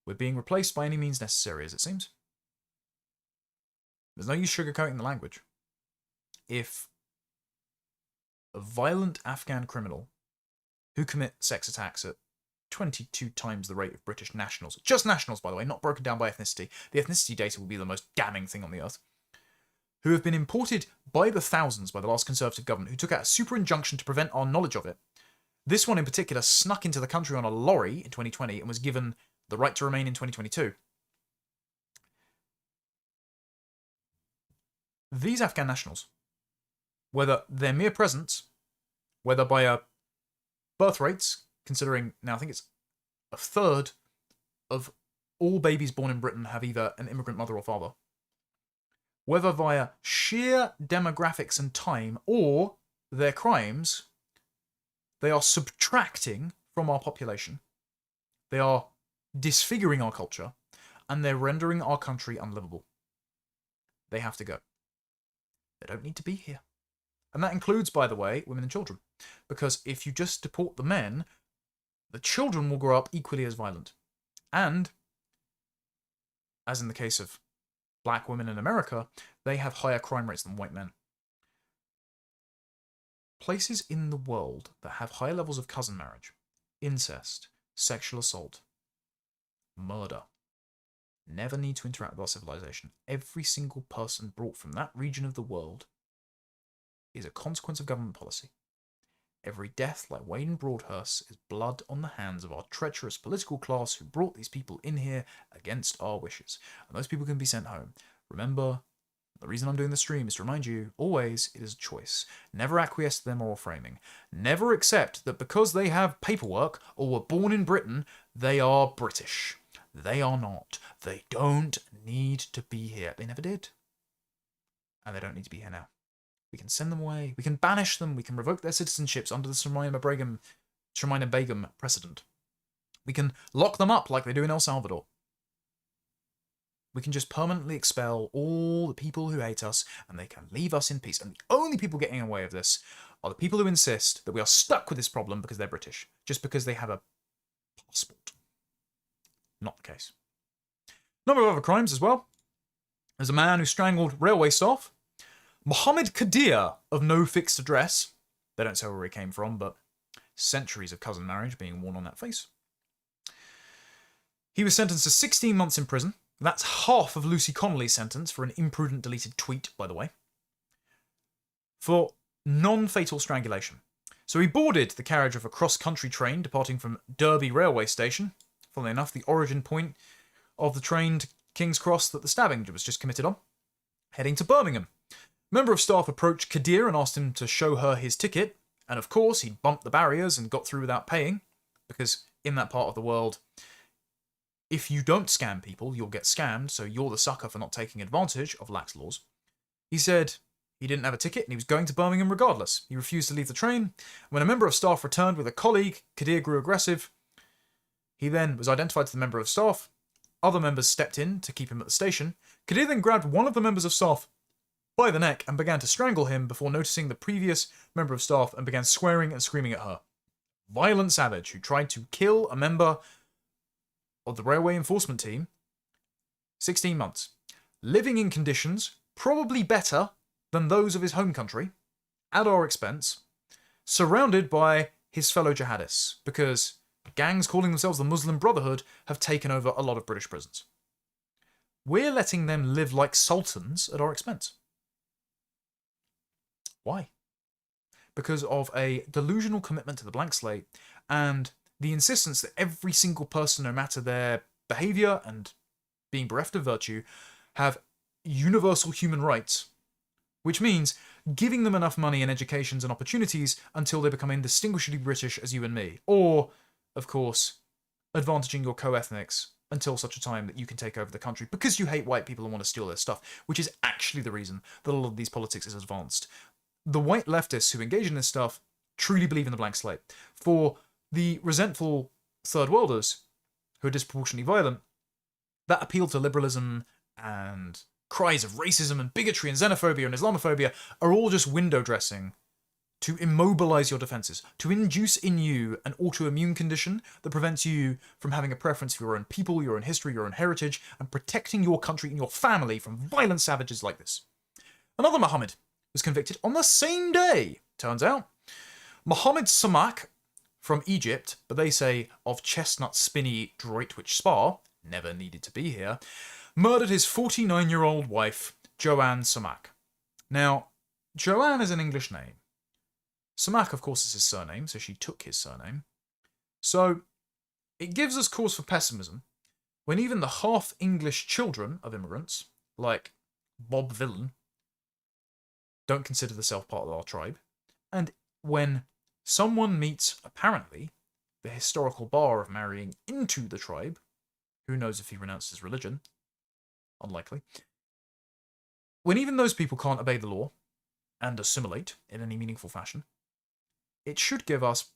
We're being replaced by any means necessary, as it seems. There's no use sugarcoating the language. If a violent Afghan criminal who commit sex attacks at 22 times the rate of British nationals, just nationals, by the way, not broken down by ethnicity, the ethnicity data will be the most damning thing on the earth, who have been imported by the thousands by the last Conservative government, who took out a super injunction to prevent our knowledge of it. This one in particular snuck into the country on a lorry in 2020 and was given the right to remain in 2022. These Afghan nationals, whether their mere presence, whether by a birth rates, considering now I think it's a third of all babies born in Britain have either an immigrant mother or father, whether via sheer demographics and time or their crimes, they are subtracting from our population. They are disfiguring our culture, and they're rendering our country unlivable. They have to go. They don't need to be here. And that includes, by the way, women and children. Because if you just deport the men, the children will grow up equally as violent. And, as in the case of black women in America, they have higher crime rates than white men. Places in the world that have high levels of cousin marriage, incest, sexual assault, murder, never need to interact with our civilization. Every single person brought from that region of the world is a consequence of government policy. Every death, like Wayne Broadhurst, is blood on the hands of our treacherous political class who brought these people in here against our wishes. And those people can be sent home. Remember, the reason I'm doing the stream is to remind you, always, it is a choice. Never acquiesce to their moral framing. Never accept that because they have paperwork or were born in Britain, they are British. They are not. They don't need to be here. They never did. And they don't need to be here now. We can send them away. We can banish them. We can revoke their citizenships under the Shemaina Begum precedent. We can lock them up like they do in El Salvador. We can just permanently expel all the people who hate us, and they can leave us in peace. And the only people getting away with this are the people who insist that we are stuck with this problem because they're British, just because they have a passport. Not the case. A number of other crimes as well. There's a man who strangled railway staff. Mohammed Kadir, of no fixed address. They don't say where he came from, but centuries of cousin marriage being worn on that face. He was sentenced to 16 months in prison. That's half of Lucy Connolly's sentence for an imprudent deleted tweet, by the way. For non-fatal strangulation. So he boarded the carriage of a cross-country train departing from Derby railway station. Funnily enough, the origin point of the train to King's Cross that the stabbing was just committed on. Heading to Birmingham. Member of staff approached Kadir and asked him to show her his ticket. And of course, he bumped the barriers and got through without paying. Because in that part of the world, if you don't scam people, you'll get scammed, so you're the sucker for not taking advantage of lax laws. He said he didn't have a ticket and he was going to Birmingham regardless. He refused to leave the train. When a member of staff returned with a colleague, Kadir grew aggressive. He then was identified to the member of staff. Other members stepped in to keep him at the station. Kadir then grabbed one of the members of staff by the neck and began to strangle him before noticing the previous member of staff and began swearing and screaming at her. Violent savage who tried to kill a member of the railway enforcement team. 16 months. Living in conditions probably better than those of his home country, at our expense, surrounded by his fellow jihadists, because gangs calling themselves the Muslim Brotherhood have taken over a lot of British prisons. We're letting them live like sultans at our expense. Why? Because of a delusional commitment to the blank slate and the insistence that every single person, no matter their behaviour and being bereft of virtue, have universal human rights, which means giving them enough money and educations and opportunities until they become indistinguishably British as you and me. Or, of course, advantaging your co-ethnics until such a time that you can take over the country because you hate white people and want to steal their stuff, which is actually the reason that a lot of these politics is advanced. The white leftists who engage in this stuff truly believe in the blank slate. For the resentful third worlders who are disproportionately violent, that appeal to liberalism and cries of racism and bigotry and xenophobia and Islamophobia are all just window dressing to immobilize your defenses, to induce in you an autoimmune condition that prevents you from having a preference for your own people, your own history, your own heritage, and protecting your country and your family from violent savages like this. Another Muhammad was convicted on the same day, turns out. Mohammed Samak from Egypt, but they say of chestnut spinny Droitwich Spa, never needed to be here, murdered his 49-year-old wife, Joanne Samak. Now, Joanne is an English name. Samak, of course, is his surname, so she took his surname. So, it gives us cause for pessimism when even the half-English children of immigrants, like Bob Villan, don't consider themselves part of our tribe, and when someone meets, apparently, the historical bar of marrying into the tribe, who knows if he renounced his religion? Unlikely. When even those people can't obey the law and assimilate in any meaningful fashion, it should give us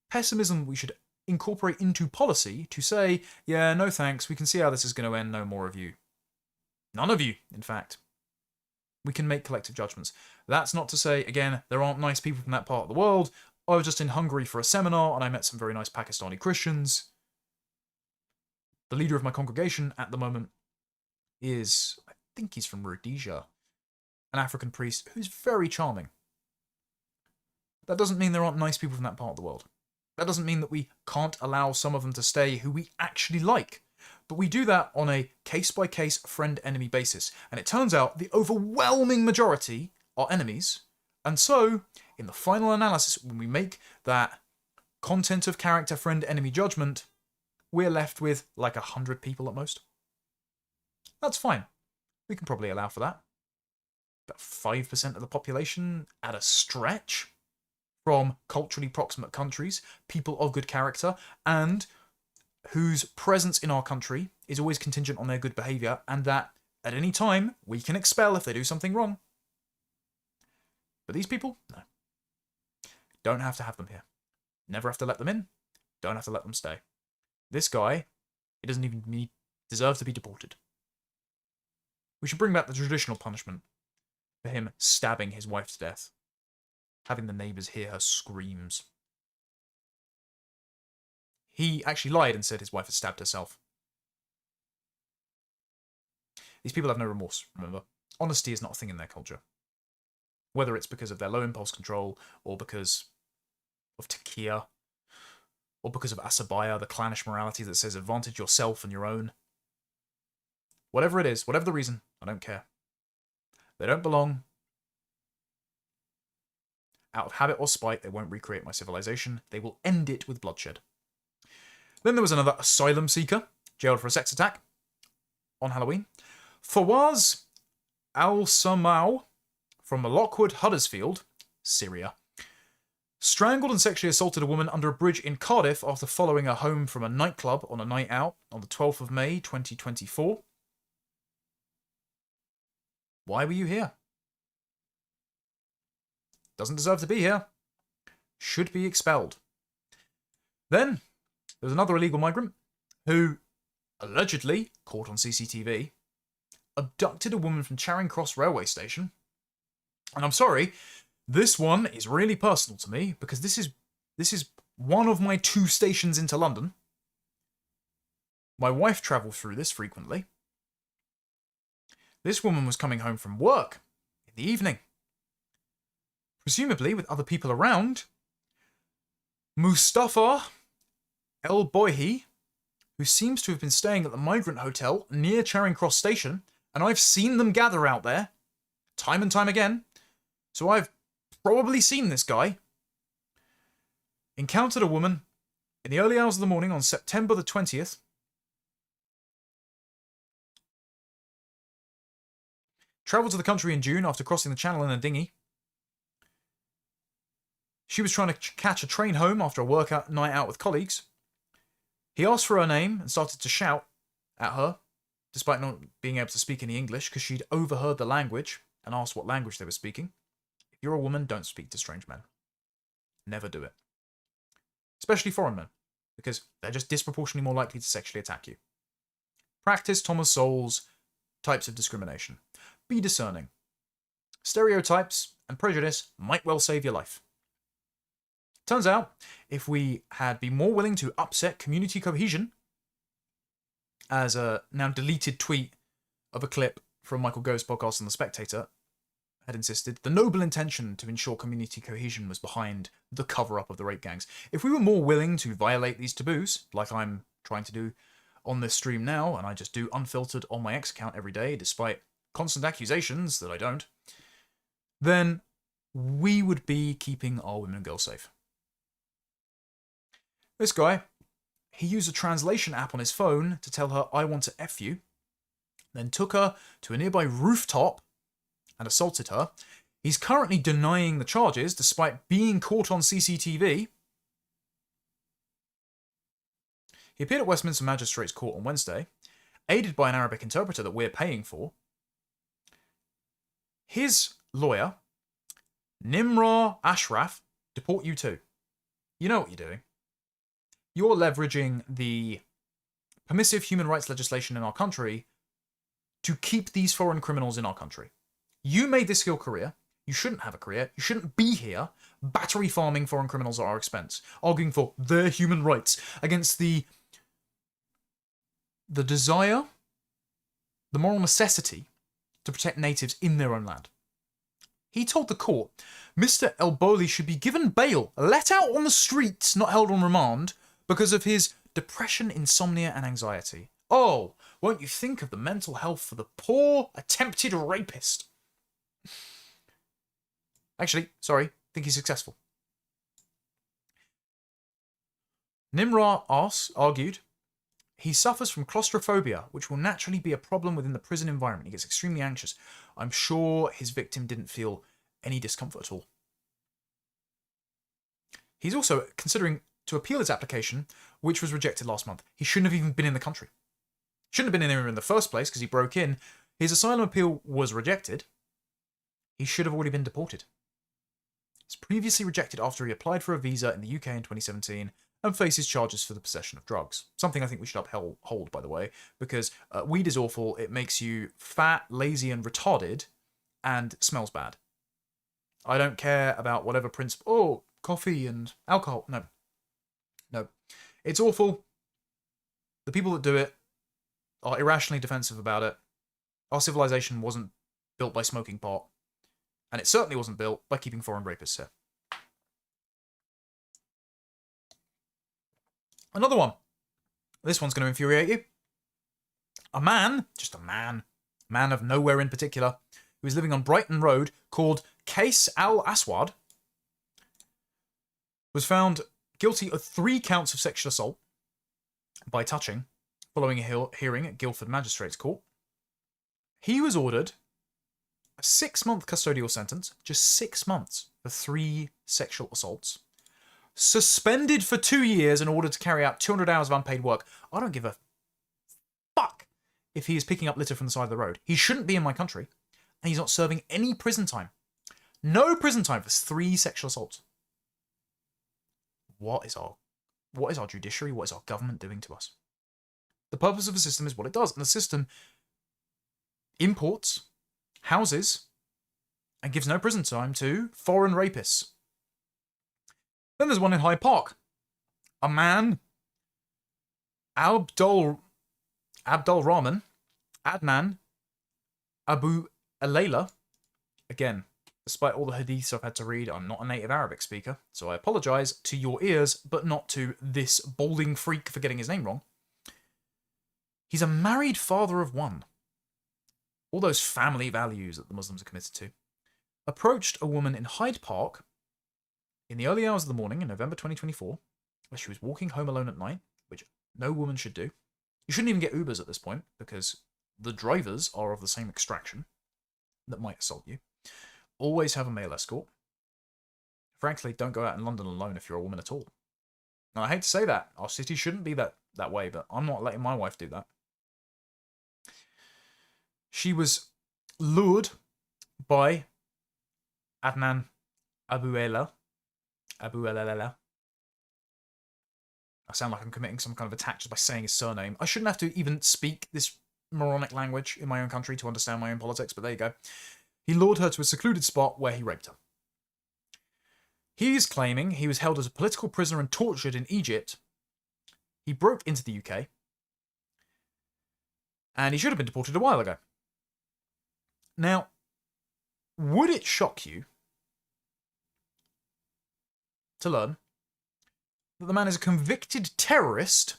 pessimism we should incorporate into policy to say, yeah, no thanks, we can see how this is going to end, no more of you. None of you, in fact. We can make collective judgments. That's not to say, again, there aren't nice people from that part of the world. I was just in Hungary for a seminar and I met some very nice Pakistani Christians. The leader of my congregation at the moment is, I think he's from Rhodesia, an African priest who's very charming. That doesn't mean there aren't nice people from that part of the world. That doesn't mean that we can't allow some of them to stay who we actually like. But we do that on a case-by-case friend-enemy basis. And it turns out the overwhelming majority are enemies. And so, in the final analysis, when we make that content of character friend-enemy judgment, we're left with like 100 people at most. That's fine. We can probably allow for that. About 5% of the population at a stretch from culturally proximate countries, people of good character, and whose presence in our country is always contingent on their good behaviour, and that at any time we can expel if they do something wrong. But these people, no. Don't have to have them here. Never have to let them in. Don't have to let them stay. This guy, he doesn't even deserve to be deported. We should bring back the traditional punishment for him stabbing his wife to death. having the neighbours hear her screams. He actually lied and said his wife had stabbed herself. These people have no remorse, remember. Honesty is not a thing in their culture. Whether it's because of their low impulse control, or because of takia, or because of asabaya, the clannish morality that says advantage yourself and your own. Whatever it is, whatever the reason, I don't care. They don't belong. Out of habit or spite, they won't recreate my civilization. They will end it with bloodshed. Then there was another asylum seeker, jailed for a sex attack on Halloween. Fawaz Al-Samau from Lockwood, Huddersfield, Syria, strangled and sexually assaulted a woman under a bridge in Cardiff after following her home from a nightclub on a night out on the 12th of May, 2024. Why were you here? Doesn't deserve to be here. Should be expelled. Then, there was another illegal migrant who, allegedly, caught on CCTV, abducted a woman from Charing Cross railway station. And I'm sorry, this one is really personal to me because this is one of my 2 stations into London. My wife travels through this frequently. This woman was coming home from work in the evening, presumably with other people around. Mustafa El Boyhi, who seems to have been staying at the migrant hotel near Charing Cross Station, and I've seen them gather out there time and time again, so I've probably seen this guy, encountered a woman in the early hours of the morning on September the 20th. Travelled to the country in June after crossing the channel in a dinghy. She was trying to catch a train home after a workout night out with colleagues. He asked for her name and started to shout at her, despite not being able to speak any English, because she'd overheard the language and asked what language they were speaking. If you're a woman, don't speak to strange men. Never do it. Especially foreign men, because they're just disproportionately more likely to sexually attack you. Practice Thomas Sowell's types of discrimination. Be discerning. Stereotypes and prejudice might well save your life. Turns out, if we had been more willing to upset community cohesion, as a now deleted tweet of a clip from Michael Gove's podcast on The Spectator had insisted, the noble intention to ensure community cohesion was behind the cover-up of the rape gangs. If we were more willing to violate these taboos, like I'm trying to do on this stream now, and I just do unfiltered on my X account every day, despite constant accusations that I don't, then we would be keeping our women and girls safe. This guy, he used a translation app on his phone to tell her, I want to F you, then took her to a nearby rooftop and assaulted her. He's currently denying the charges despite being caught on CCTV. He appeared at Westminster Magistrates Court on Wednesday, aided by an Arabic interpreter that we're paying for. His lawyer, Nimra Ashraf, deport you too. You know what you're doing. You're leveraging the permissive human rights legislation in our country to keep these foreign criminals in our country. You made this your career. You shouldn't have a career. You shouldn't be here battery farming foreign criminals at our expense, arguing for their human rights against the desire, the moral necessity to protect natives in their own land. He told the court Mr. El Boli should be given bail, let out on the streets, not held on remand, because of his depression, insomnia, and anxiety. Oh, won't you think of the mental health for the poor, attempted rapist? Actually, sorry, I think he's successful. Nimra argued, he suffers from claustrophobia, which will naturally be a problem within the prison environment. He gets extremely anxious. I'm sure his victim didn't feel any discomfort at all. He's also considering to appeal his application, which was rejected last month. He shouldn't have even been in the country. Shouldn't have been in there in the first place because he broke in. His asylum appeal was rejected. He should have already been deported. He's previously rejected after he applied for a visa in the UK in 2017 and faces charges for the possession of drugs. Something I think we should uphold, by the way, because weed is awful. It makes you fat, lazy, and retarded, and smells bad. I don't care about whatever principle. Oh, coffee and alcohol. No. No. It's awful. The people that do it are irrationally defensive about it. Our civilization wasn't built by smoking pot. And it certainly wasn't built by keeping foreign rapists here. Another one. This one's going to infuriate you. A man, just a man of nowhere in particular, who was living on Brighton Road, called Qais Al-Aswad, was found guilty of 3 counts of sexual assault by touching, following a hearing at Guildford Magistrates Court. He was ordered a 6-month custodial sentence, just 6 months, for 3 sexual assaults. Suspended for 2 years in order to carry out 200 hours of unpaid work. I don't give a fuck if he is picking up litter from the side of the road. He shouldn't be in my country, and he's not serving any prison time. No prison time for 3 sexual assaults. What is our judiciary? What is our government doing to us? The purpose of the system is what it does, and the system imports, houses, and gives no prison time to foreign rapists. Then there's one in Hyde Park. A man, Abdul Rahman, Adnan Abu Alayla. Again, despite all the hadiths I've had to read, I'm not a native Arabic speaker, so I apologise to your ears, but not to this balding freak for getting his name wrong. He's a married father of 1. All those family values that the Muslims are committed to. Approached a woman in Hyde Park in the early hours of the morning in November 2024, where she was walking home alone at night, which no woman should do. You shouldn't even get Ubers at this point, because the drivers are of the same extraction that might assault you. Always have a male escort. Frankly, don't go out in London alone if you're a woman at all. Now, I hate to say that. Our city shouldn't be that way, but I'm not letting my wife do that. She was lured by Adnan Abu Alayla. I sound like I'm committing some kind of attack just by saying his surname. I shouldn't have to even speak this moronic language in my own country to understand my own politics, but there you go. He lured her to a secluded spot where he raped her. He is claiming he was held as a political prisoner and tortured in Egypt. He broke into the UK. And he should have been deported a while ago. Now, would it shock you to learn that the man is a convicted terrorist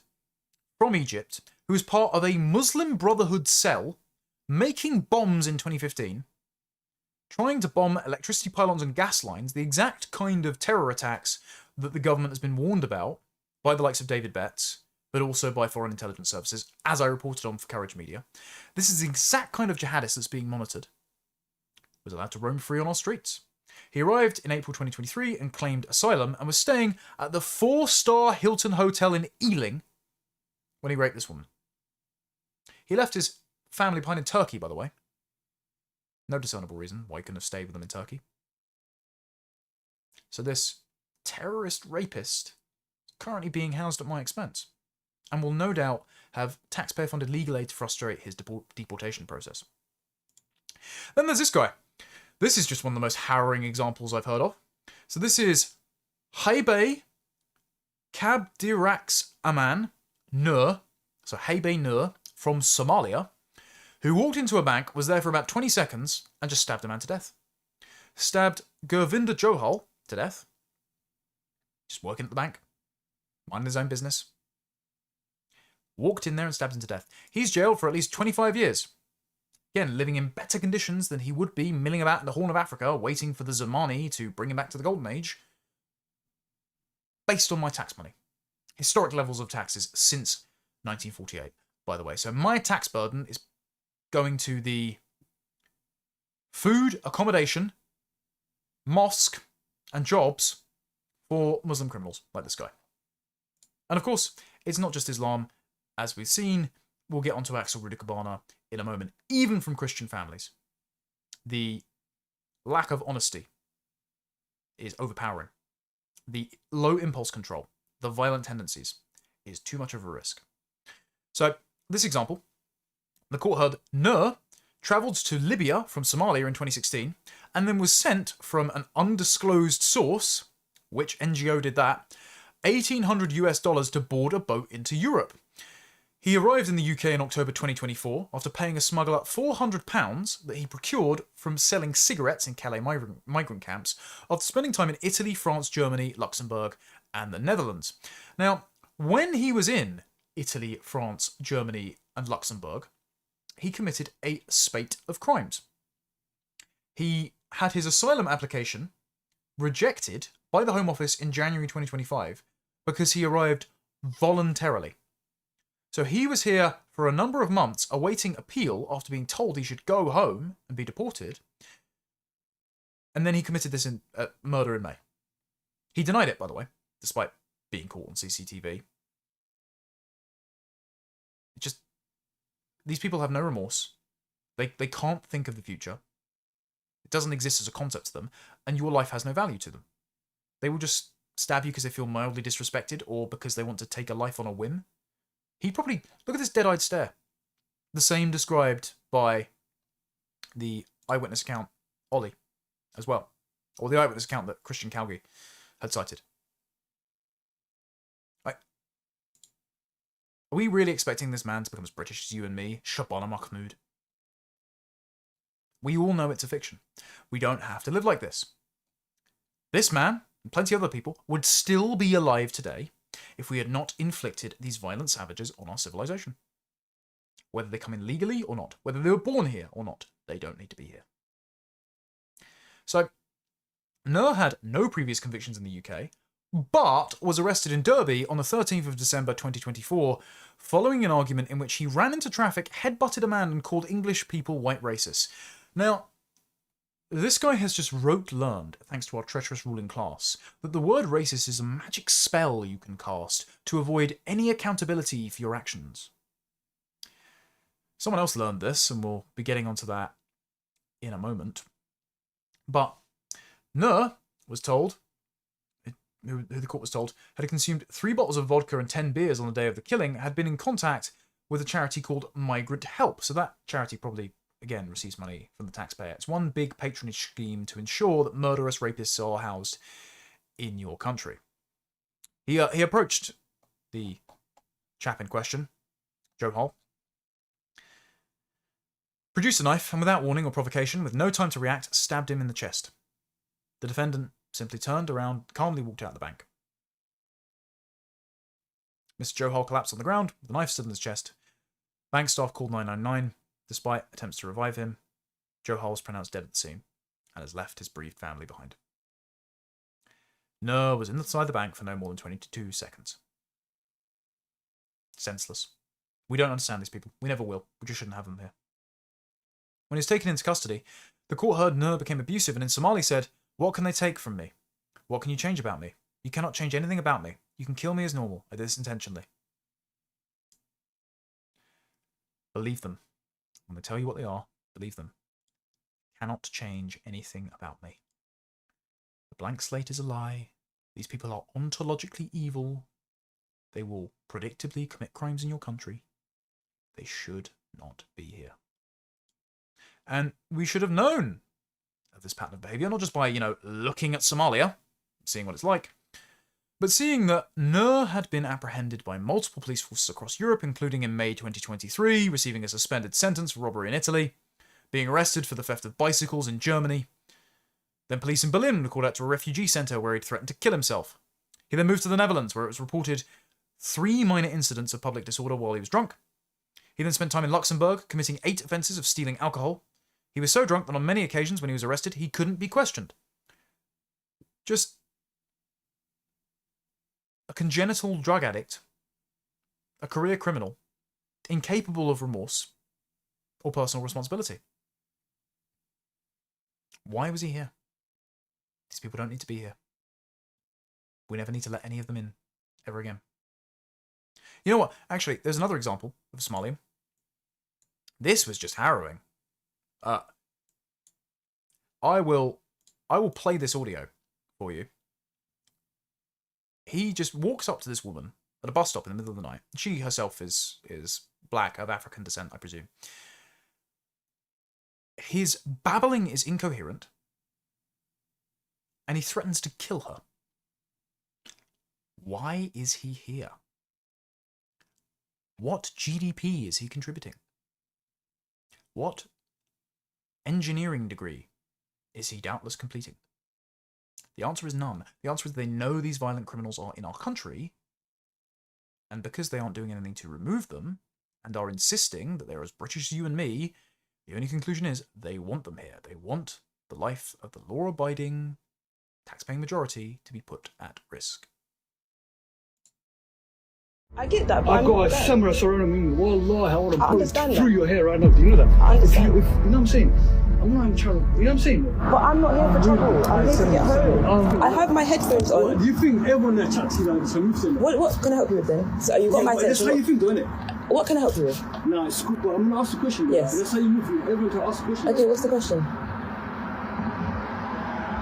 from Egypt who is part of a Muslim Brotherhood cell making bombs in 2015, trying to bomb electricity pylons and gas lines, the exact kind of terror attacks that the government has been warned about by the likes of David Betts, but also by foreign intelligence services, as I reported on for Courage Media. This is the exact kind of jihadist that's being monitored. Was allowed to roam free on our streets. He arrived in April 2023 and claimed asylum and was staying at the 4-star Hilton Hotel in Ealing when he raped this woman. He left his family behind in Turkey, by the way. No discernible reason why he couldn't have stayed with them in Turkey. So this terrorist rapist is currently being housed at my expense and will no doubt have taxpayer-funded legal aid to frustrate his deportation process. Then there's this guy. This is just one of the most harrowing examples I've heard of. So this is Haybay Kabdirax Aman Nur, so Haybay Nur, from Somalia, who walked into a bank, was there for about 20 seconds, and just stabbed a man to death. Stabbed Gurvinder Johal to death. Just working at the bank. Minding his own business. Walked in there and stabbed him to death. He's jailed for at least 25 years. Again, living in better conditions than he would be milling about in the Horn of Africa, waiting for the Zamani to bring him back to the Golden Age, based on my tax money. Historic levels of taxes since 1948, by the way. So my tax burden is going to the food, accommodation, mosque, and jobs for Muslim criminals like this guy. And of course, it's not just Islam, as we've seen. We'll get onto Axel Rudikabana in a moment, even from Christian families. The lack of honesty is overpowering. The low impulse control, the violent tendencies, is too much of a risk. So, this example, the court heard Nur travelled to Libya from Somalia in 2016, and then was sent from an undisclosed source, which NGO did that, $1,800 to board a boat into Europe. He arrived in the UK in October 2024 after paying a smuggler £400 that he procured from selling cigarettes in Calais migrant camps after spending time in Italy, France, Germany, Luxembourg, and the Netherlands. Now, when he was in Italy, France, Germany, and Luxembourg, he committed a spate of crimes. He had his asylum application rejected by the Home Office in January 2025 because he arrived voluntarily. So he was here for a number of months awaiting appeal after being told he should go home and be deported. And then he committed this murder in May. He denied it, by the way, despite being caught on CCTV. These people have no remorse. They can't think of the future. It doesn't exist as a concept to them, and your life has no value to them. They will just stab you because they feel mildly disrespected or because they want to take a life on a whim. He probably... Look at this dead-eyed stare. The same described by the eyewitness account, Ollie, as well. Or the eyewitness account that Christian Calgie had cited. Like, are we really expecting this man to become as British as you and me? Shabana Mahmood. We all know it's a fiction. We don't have to live like this. This man, and plenty of other people, would still be alive today if we had not inflicted these violent savages on our civilization. Whether they come in legally or not, whether they were born here or not, they don't need to be here. So, Nur had no previous convictions in the UK, but was arrested in Derby on the 13th of December 2024 following an argument in which he ran into traffic, headbutted a man and called English people white racists. Now, this guy has just rote learned, thanks to our treacherous ruling class, that the word racist is a magic spell you can cast to avoid any accountability for your actions. Someone else learned this, and we'll be getting onto that in a moment. But Nur was told, who the court was told, had consumed 3 bottles of vodka and 10 beers on the day of the killing, had been in contact with a charity called Migrant Help. So that charity probably, again, receives money from the taxpayer. It's one big patronage scheme to ensure that murderous rapists are housed in your country. He approached the chap in question, Joe Hall, produced a knife, and without warning or provocation, with no time to react, stabbed him in the chest. The defendant simply turned around, calmly walked out the bank. Mr. Joe Hall collapsed on the ground, with the knife still in his chest. Bank staff called 999. Despite attempts to revive him, Joe Hall was pronounced dead at the scene and has left his bereaved family behind. Nur was inside the bank for no more than 22 seconds. Senseless. We don't understand these people. We never will. We just shouldn't have them here. When he was taken into custody, the court heard Nur became abusive and in Somali said, "What can they take from me? What can you change about me? You cannot change anything about me. You can kill me as normal. I did this intentionally." Believe them. When they tell you what they are, believe them. Cannot change anything about me. The blank slate is a lie. These people are ontologically evil. They will predictably commit crimes in your country. They should not be here. And we should have known of this pattern of behaviour, not just by, looking at Somalia, seeing what it's like, but seeing that Nur had been apprehended by multiple police forces across Europe, including in May 2023, receiving a suspended sentence for robbery in Italy, being arrested for the theft of bicycles in Germany. Then police in Berlin were called out to a refugee centre where he'd threatened to kill himself. He then moved to the Netherlands, where it was reported 3 minor incidents of public disorder while he was drunk. He then spent time in Luxembourg, committing 8 offences of stealing alcohol. He was so drunk that on many occasions when he was arrested, he couldn't be questioned. Just a congenital drug addict, a career criminal, incapable of remorse or personal responsibility. Why was he here? These people don't need to be here. We never need to let any of them in ever again. You know what? Actually, there's another example of Somalian. This was just harrowing. I will play this audio for you. He just walks up to this woman at a bus stop in the middle of the night. She herself is black, of African descent, I presume. His babbling is incoherent, and he threatens to kill her. Why is he here? What GDP is he contributing? What engineering degree is he doubtless completing? The answer is none. The answer is they know these violent criminals are in our country, and because they aren't doing anything to remove them, and are insisting that they're as British as you and me, the only conclusion is they want them here. They want the life of the law-abiding, tax-paying majority to be put at risk. I get that, but I've got a samurai sword on me. Wallah, I want to pull understand through your hair right now. Do you know that? I understand. You know what I'm saying? I'm not even trying to, you know what I'm saying? But I'm not here for trouble. I'm here to get home. I have my headphones on. Do you think everyone that chats you like this? What can I help you with then? So you got my That's attention. how you think, though, innit? What can I help you with? Nah, it's cool, but I'm gonna ask the question. Yes. That's how you move. Everyone can ask the question. Okay, what's the question?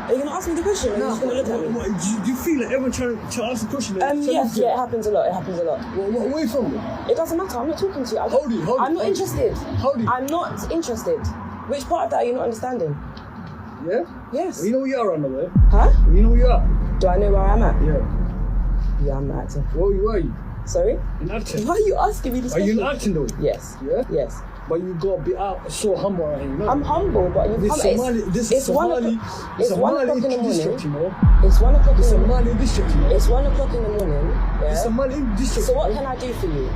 Are you gonna ask me the question? Or are you just gonna look at me? Do you feel like everyone trying to ask the question? Yes, yeah, it happens a lot. It happens a lot. Where are you from? It doesn't matter. I'm not talking to you. Hold it. I'm not interested. Hold it. I'm not interested. Which part of that are you not understanding? Yeah? Yes. Well, you know where you are around the way? Huh? You know where you are? Do I know where I'm at? Yeah. Yeah, I'm not acting. Where are you? Sorry? In acting. Why are you asking me this Are you question? in acting though? Yes. Yeah? Yes. But you got to be out so humble right here, you know? I'm humble, but you This come. Somali, this It's one Somali, o'clock. it's It's 1 o'clock in the district, you morning. know? It's 1 o'clock in It's the morning. Somali district, you know? It's 1 o'clock in the morning. It's Yeah. Somali district. So what can I do for you?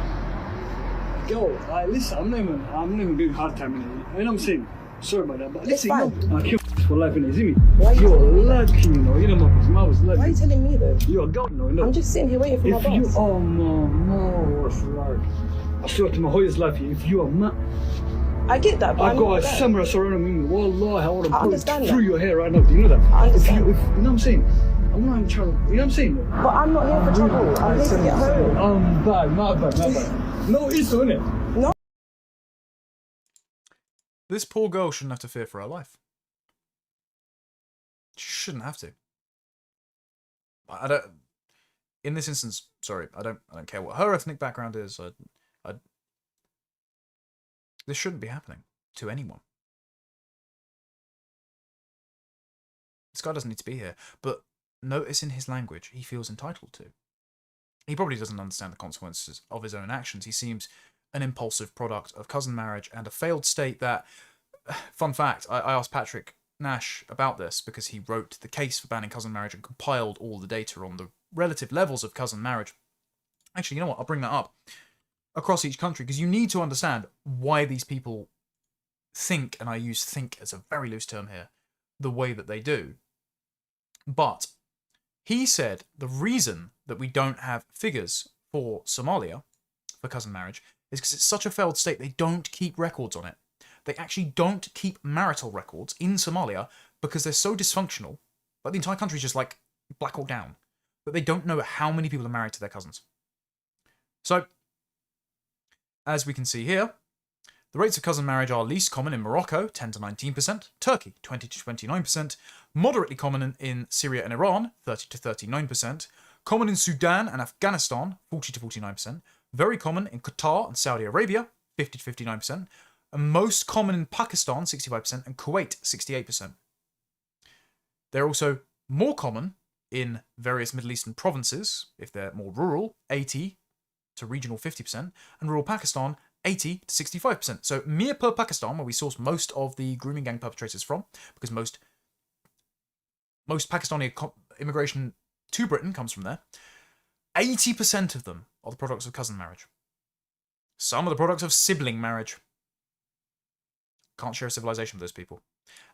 Yo, listen, I'm not even doing hard time in it. You know what I'm saying? Sorry about that, but It's listen, fine. you know, I kill for life in it, see me? Why are you You're telling me? lucky, you know? You know, my was lucky. Why are you telling me though? You're a girl, you know? I'm just sitting here waiting for my If you, boss. oh no, what's right? I swear to my whole life, if you are mad, I get that, but I've I'm got not a there. samurai sword on me. Wallah, I want to pull understand through that. your hair right now. Do you know that? I understand. You know what I'm saying? I'm not even trying to, you know what I'm saying? But I'm not here for trouble. I'm here to get home. Not bad. No, it's so, innit? No. This poor girl shouldn't have to fear for her life. She shouldn't have to. I don't. In this instance, sorry, I don't care what her ethnic background is. This shouldn't be happening to anyone. This guy doesn't need to be here, but notice in his language, he feels entitled to. He probably doesn't understand the consequences of his own actions. He seems an impulsive product of cousin marriage and a failed state that, fun fact, I asked Patrick Nash about this because he wrote the case for banning cousin marriage and compiled all the data on the relative levels of cousin marriage. Actually, you know what? I'll bring that up across each country because you need to understand why these people think, and I use think as a very loose term here, the way that they do. But he said the reason that we don't have figures for Somalia, for cousin marriage, is because it's such a failed state, they don't keep records on it. They actually don't keep marital records in Somalia because they're so dysfunctional, but the entire country is just like black or down, that they don't know how many people are married to their cousins. So, as we can see here, the rates of cousin marriage are least common in Morocco, 10 to 19%, Turkey, 20 to 29%, moderately common in Syria and Iran, 30 to 39%, common in Sudan and Afghanistan, 40 to 49%, very common in Qatar and Saudi Arabia, 50 to 59%, and most common in Pakistan, 65%, and Kuwait, 68%. They're also more common in various Middle Eastern provinces, if they're more rural, 80 to regional 50%, and rural Pakistan, 80 to 65%. So Mirpur, Pakistan, where we source most of the grooming gang perpetrators from, because most Pakistani immigration to Britain comes from there, 80% of them are the products of cousin marriage. Some are the products of sibling marriage. Can't share a civilization with those people.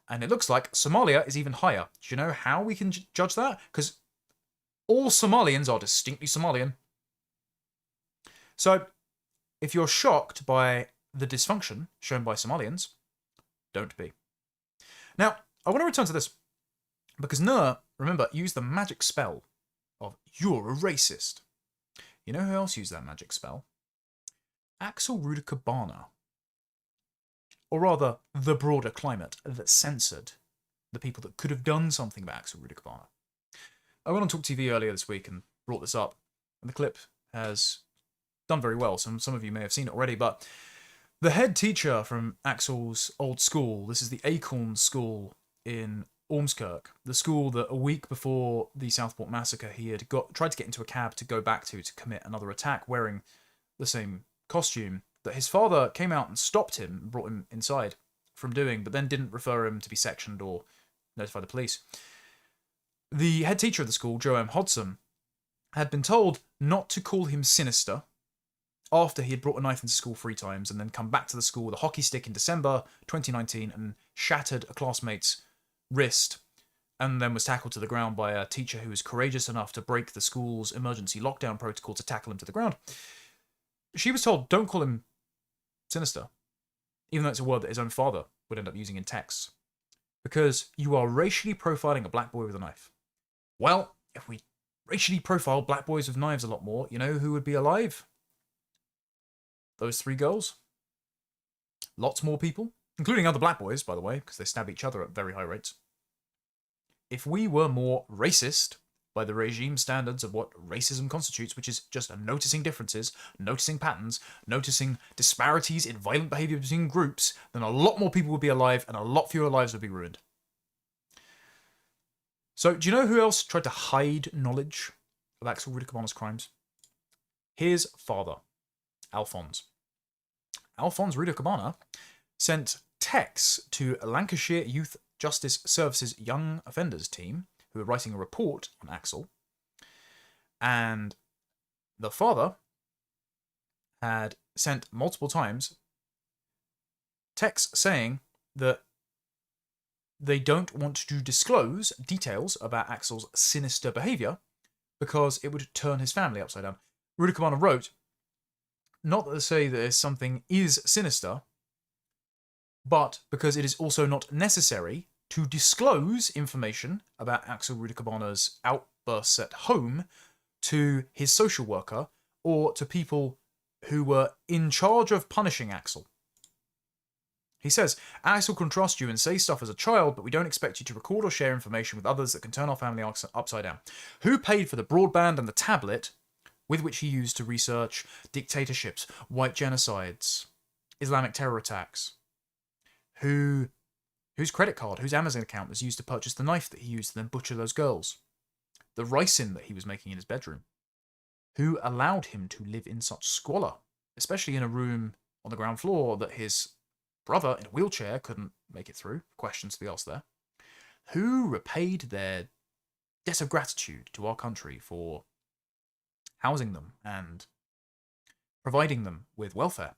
And it looks like Somalia is even higher. Do you know how we can judge that? Because all Somalians are distinctly Somalian. So, if you're shocked by the dysfunction shown by Somalians, don't be. Now, I want to return to this, because Nur, remember, used the magic spell of "you're a racist." You know who else used that magic spell? Axel Rudakabana. Or rather, the broader climate that censored the people that could have done something about Axel Rudakabana. I went on Talk TV earlier this week and brought this up, and the clip has done very well. Some of you may have seen it already, but The head teacher from Axel's old school, this is the Acorn School in Ormskirk, the school that a week before the Southport massacre he had tried to get into a cab to go back to commit another attack wearing the same costume that his father came out and stopped him and brought him inside from doing, but then didn't refer him to be sectioned or notify the police. The head teacher of the school, Joe M. Hodson, had been told not to call him sinister after he had brought a knife into school 3 times and then come back to the school with a hockey stick in December 2019 and shattered a classmate's wrist, and then was tackled to the ground by a teacher who was courageous enough to break the school's emergency lockdown protocol to tackle him to the ground. She was told, don't call him sinister, even though it's a word that his own father would end up using in texts, because you are racially profiling a black boy with a knife. Well, if we racially profile black boys with knives a lot more, you know who would be alive? Those 3 girls. Lots more people, including other black boys, by the way, because they stab each other at very high rates. If we were more racist by the regime standards of what racism constitutes, which is just noticing differences, noticing patterns, noticing disparities in violent behavior between groups, then a lot more people would be alive and a lot fewer lives would be ruined. So, do you know who else tried to hide knowledge of Axel Rudikabana's crimes? His father, Alphonse. Alphonse Rudikabana sent texts to Lancashire Youth Justice Services Young Offenders team, who were writing a report on Axel, and the father had sent multiple times texts saying that they don't want to disclose details about Axel's sinister behaviour because it would turn his family upside down. Rudikabana wrote, not that to say that something is sinister, but because it is also not necessary to disclose information about Axel Rudikabana's outbursts at home to his social worker or to people who were in charge of punishing Axel. He says, Axel can trust you and say stuff as a child, but we don't expect you to record or share information with others that can turn our family upside down. Who paid for the broadband and the tablet with which he used to research dictatorships, white genocides, Islamic terror attacks? Whose credit card, whose Amazon account was used to purchase the knife that he used to then butcher those girls? The ricin that he was making in his bedroom? Who allowed him to live in such squalor, especially in a room on the ground floor that his brother in a wheelchair couldn't make it through? Questions to be asked there. Who repaid their debt of gratitude to our country for housing them and providing them with welfare,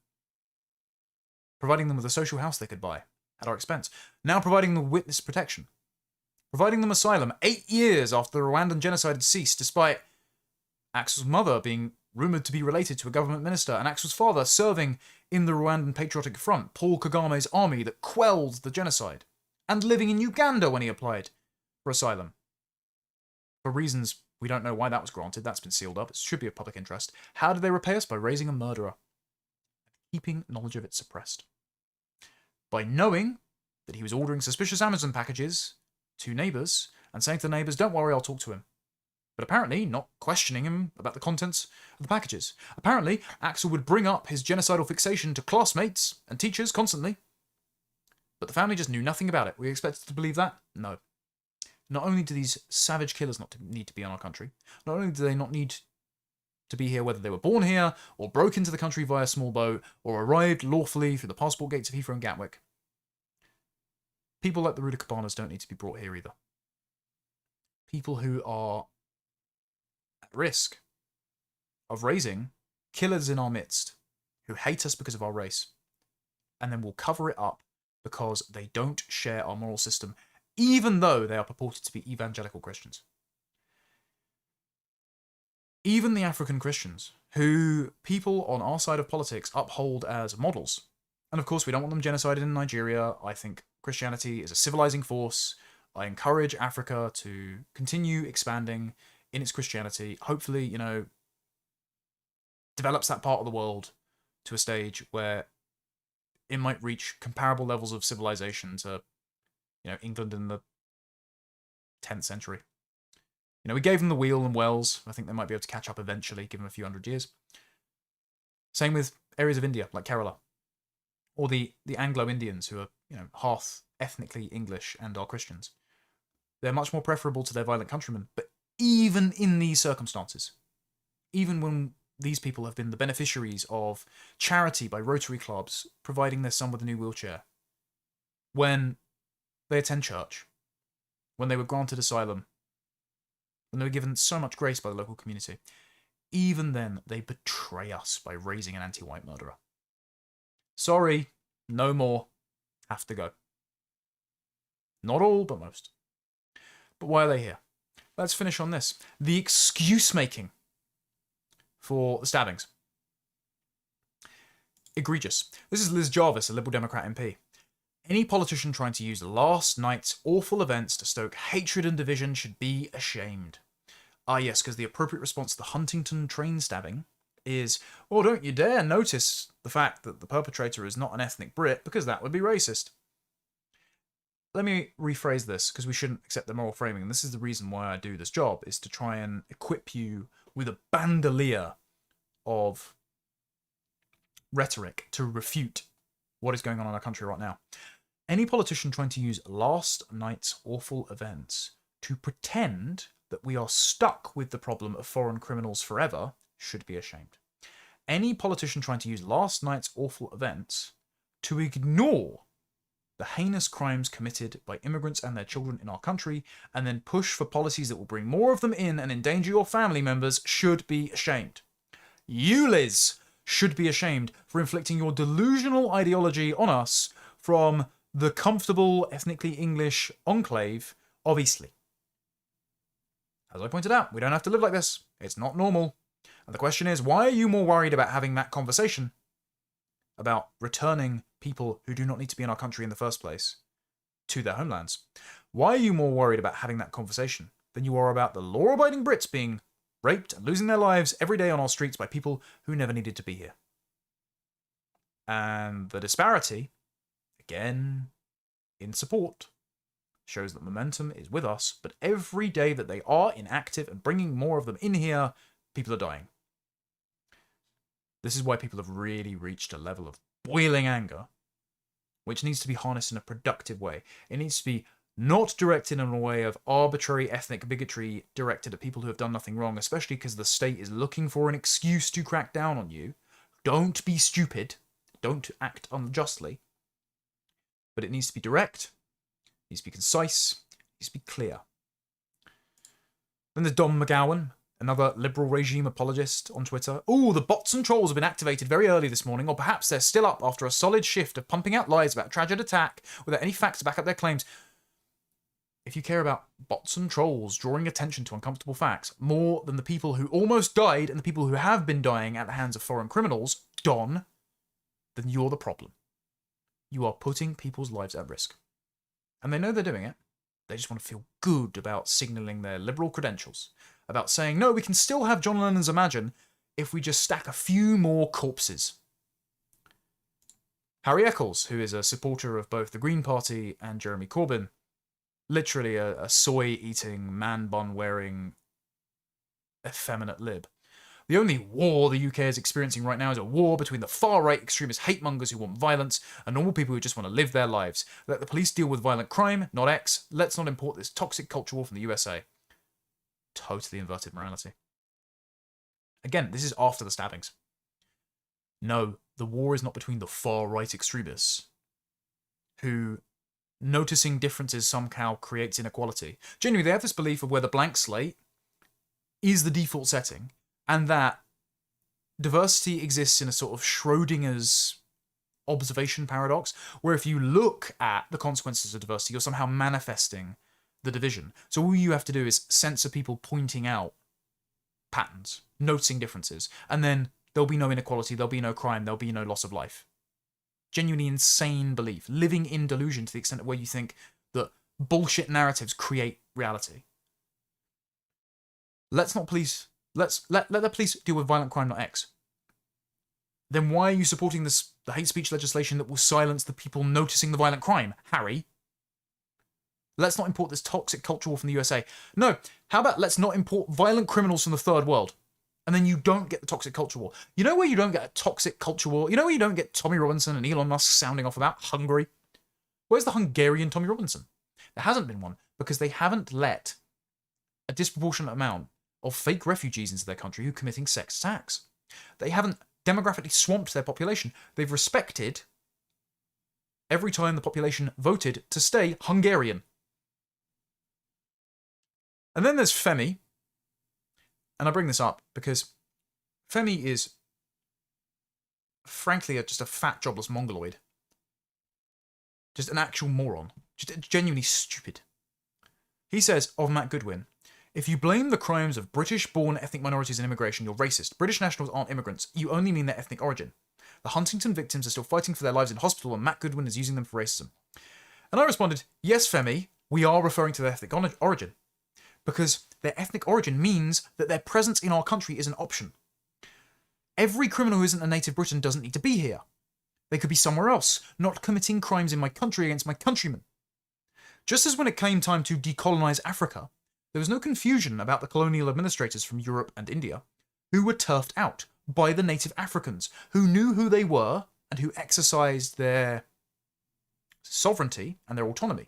providing them with a social house they could buy at our expense, now providing them witness protection, providing them asylum 8 years after the Rwandan genocide had ceased, despite Axel's mother being rumoured to be related to a government minister, and Axel's father serving in the Rwandan Patriotic Front, Paul Kagame's army that quelled the genocide, and living in Uganda when he applied for asylum. For reasons we don't know why that was granted, that's been sealed up, it should be of public interest. How did they repay us? By raising a murderer, keeping knowledge of it suppressed. By knowing that he was ordering suspicious Amazon packages to neighbours and saying to the neighbours, don't worry, I'll talk to him. But apparently not questioning him about the contents of the packages. Apparently, Axel would bring up his genocidal fixation to classmates and teachers constantly. But the family just knew nothing about it. Were we expected to believe that? No. Not only do these savage killers not need to be in our country, not only do they not need to be here whether they were born here, or broke into the country via small boat, or arrived lawfully through the passport gates of Heathrow and Gatwick, people like the Rudikabanas don't need to be brought here either. People who are at risk of raising killers in our midst who hate us because of our race, and then will cover it up because they don't share our moral system, even though they are purported to be evangelical Christians. Even the African Christians, who people on our side of politics uphold as models. And of course, we don't want them genocided in Nigeria. I think Christianity is a civilizing force. I encourage Africa to continue expanding in its Christianity. Hopefully, develops that part of the world to a stage where it might reach comparable levels of civilization to, England in the 10th century. We gave them the wheel and wells. I think they might be able to catch up eventually, give them a few hundred years. Same with areas of India, like Kerala. or the Anglo-Indians who are, half ethnically English and are Christians. They're much more preferable to their violent countrymen. But even in these circumstances, even when these people have been the beneficiaries of charity by Rotary clubs providing their son with a new wheelchair, when they attend church, when they were granted asylum, when they were given so much grace by the local community, even then they betray us by raising an anti-white murderer. Sorry, no more. Have to go. Not all, but most. But why are they here? Let's finish on this. The excuse making for the stabbings. Egregious. This is Liz Jarvis, a Liberal Democrat MP. Any politician trying to use last night's awful events to stoke hatred and division should be ashamed. Ah yes, because the appropriate response to the Huntingdon train stabbing is, well, don't you dare notice the fact that the perpetrator is not an ethnic Brit, because that would be racist. Let me rephrase this, because we shouldn't accept the moral framing, and this is the reason why I do this job, is to try and equip you with a bandolier of rhetoric to refute what is going on in our country right now. Any politician trying to use last night's awful events to pretend that we are stuck with the problem of foreign criminals forever should be ashamed. Any politician trying to use last night's awful events to ignore the heinous crimes committed by immigrants and their children in our country and then push for policies that will bring more of them in and endanger your family members should be ashamed. You, Liz, should be ashamed for inflicting your delusional ideology on us from the comfortable, ethnically English enclave of Eastleigh. As I pointed out, we don't have to live like this. It's not normal. And the question is, why are you more worried about having that conversation about returning people who do not need to be in our country in the first place to their homelands? Why are you more worried about having that conversation than you are about the law-abiding Brits being raped and losing their lives every day on our streets by people who never needed to be here? And the disparity, again, in support, shows that momentum is with us, but every day that they are inactive and bringing more of them in here, people are dying. This is why people have really reached a level of boiling anger, which needs to be harnessed in a productive way. It needs to be not directed in a way of arbitrary ethnic bigotry directed at people who have done nothing wrong, especially because the state is looking for an excuse to crack down on you. Don't be stupid. Don't act unjustly. But it needs to be direct. It needs to be concise. It needs to be clear. Then there's Dom McGowan, another Liberal regime apologist on Twitter. Ooh, the bots and trolls have been activated very early this morning, or perhaps they're still up after a solid shift of pumping out lies about a tragic attack without any facts to back up their claims. If you care about bots and trolls drawing attention to uncomfortable facts more than the people who almost died and the people who have been dying at the hands of foreign criminals, Don, then you're the problem. You are putting people's lives at risk. And they know they're doing it. They just want to feel good about signalling their liberal credentials. About saying, no, we can still have John Lennon's Imagine if we just stack a few more corpses. Harry Eccles, who is a supporter of both the Green Party and Jeremy Corbyn, literally a soy-eating, man-bun-wearing, effeminate lib. The only war the UK is experiencing right now is a war between the far-right extremist hate-mongers who want violence and normal people who just want to live their lives. Let the police deal with violent crime, not X. Let's not import this toxic culture war from the USA. Totally inverted morality. Again, this is after the stabbings. No, the war is not between the far-right extremists who noticing differences somehow creates inequality. Genuinely, they have this belief of where the blank slate is the default setting, and that diversity exists in a sort of Schrodinger's observation paradox, where if you look at the consequences of diversity, you're somehow manifesting the division. So all you have to do is censor people pointing out patterns, noticing differences, and then there'll be no inequality, there'll be no crime, there'll be no loss of life. Genuinely insane belief, living in delusion to the extent of where you think that bullshit narratives create reality. Let the police deal with violent crime, not X. Then why are you supporting the hate speech legislation that will silence the people noticing the violent crime, Harry? Let's not import this toxic culture war from the USA. No, how about let's not import violent criminals from the third world? And then you don't get the toxic culture war. You know where you don't get a toxic culture war? You know where you don't get Tommy Robinson and Elon Musk sounding off about Hungary? Where's the Hungarian Tommy Robinson? There hasn't been one because they haven't let a disproportionate amount of fake refugees into their country who are committing sex attacks. They haven't demographically swamped their population. They've respected every time the population voted to stay Hungarian. And then there's Femi. And I bring this up because Femi is, frankly, just a fat, jobless mongoloid. Just an actual moron. Just genuinely stupid. He says of Matt Goodwin, if you blame the crimes of British-born ethnic minorities and immigration, you're racist. British nationals aren't immigrants. You only mean their ethnic origin. The Huntingdon victims are still fighting for their lives in hospital and Matt Goodwin is using them for racism. And I responded, yes, Femi, we are referring to their ethnic origin. Because their ethnic origin means that their presence in our country is an option. Every criminal who isn't a native Briton doesn't need to be here. They could be somewhere else, not committing crimes in my country against my countrymen. Just as when it came time to decolonize Africa, there was no confusion about the colonial administrators from Europe and India who were turfed out by the native Africans who knew who they were and who exercised their sovereignty and their autonomy,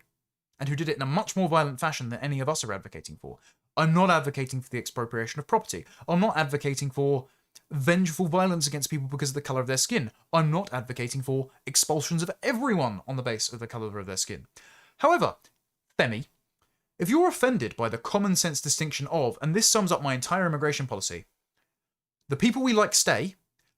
and who did it in a much more violent fashion than any of us are advocating for. I'm not advocating for the expropriation of property. I'm not advocating for vengeful violence against people because of the colour of their skin. I'm not advocating for expulsions of everyone on the basis of the colour of their skin. However, Femi, if you're offended by the common sense distinction of, and this sums up my entire immigration policy, the people we like stay,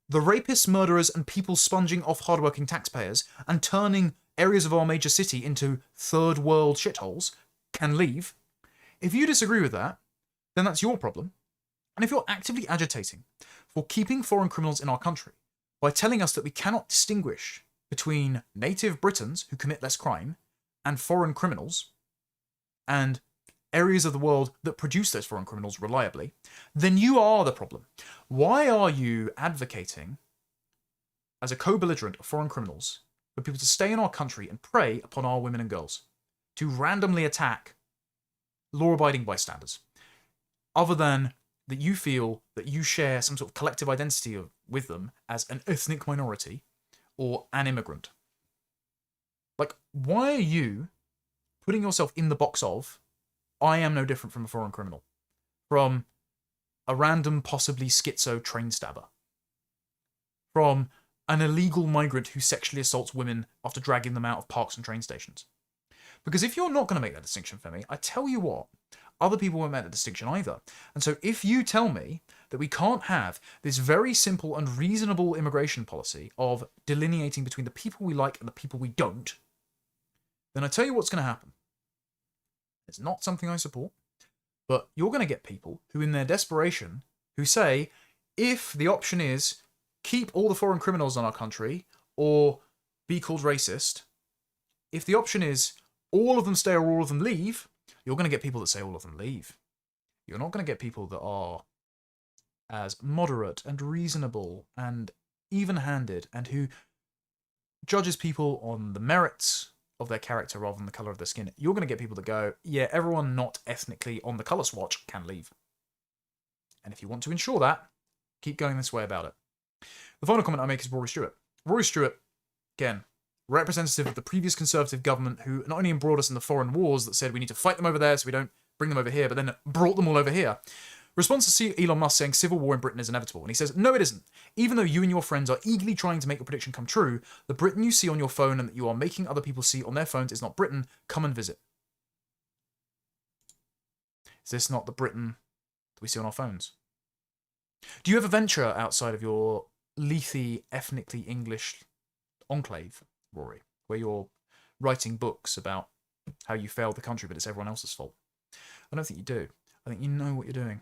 the rapists, murderers, and people sponging off hardworking taxpayers and turning areas of our major city into third world shitholes can leave. If you disagree with that, then that's your problem. And if you're actively agitating for keeping foreign criminals in our country by telling us that we cannot distinguish between native Britons who commit less crime and foreign criminals and areas of the world that produce those foreign criminals reliably, then you are the problem. Why are you advocating as a co-belligerent of foreign criminals for people to stay in our country and prey upon our women and girls, to randomly attack law-abiding bystanders, other than that you feel that you share some sort of collective identity with them as an ethnic minority or an immigrant? Like, why are you putting yourself in the box of, I am no different from a foreign criminal, from a random, possibly schizo train stabber, from an illegal migrant who sexually assaults women after dragging them out of parks and train stations? Because if you're not going to make that distinction, Femi, I tell you what, other people won't make that distinction either. And so if you tell me that we can't have this very simple and reasonable immigration policy of delineating between the people we like and the people we don't, then I tell you what's going to happen. It's not something I support, but you're going to get people who, in their desperation, who say, if the option is keep all the foreign criminals in our country or be called racist, if the option is all of them stay or all of them leave, you're going to get people that say all of them leave. You're not going to get people that are as moderate and reasonable and even-handed and who judges people on the merits of their character rather than the colour of their skin. You're going to get people that go, yeah, everyone not ethnically on the colour swatch can leave. And if you want to ensure that, keep going this way about it. The final comment I make is Rory Stewart. Rory Stewart, again, representative of the previous Conservative government who not only embroiled us in the foreign wars that said we need to fight them over there so we don't bring them over here, but then brought them all over here, responds to Elon Musk saying civil war in Britain is inevitable. And he says, no, it isn't. Even though you and your friends are eagerly trying to make your prediction come true, the Britain you see on your phone and that you are making other people see on their phones is not Britain. Come and visit. Is this not the Britain that we see on our phones? Do you ever venture outside of your Lethe ethnically English enclave, Rory, where you're writing books about how you failed the country but it's everyone else's fault? I don't think you do. I think you know what you're doing.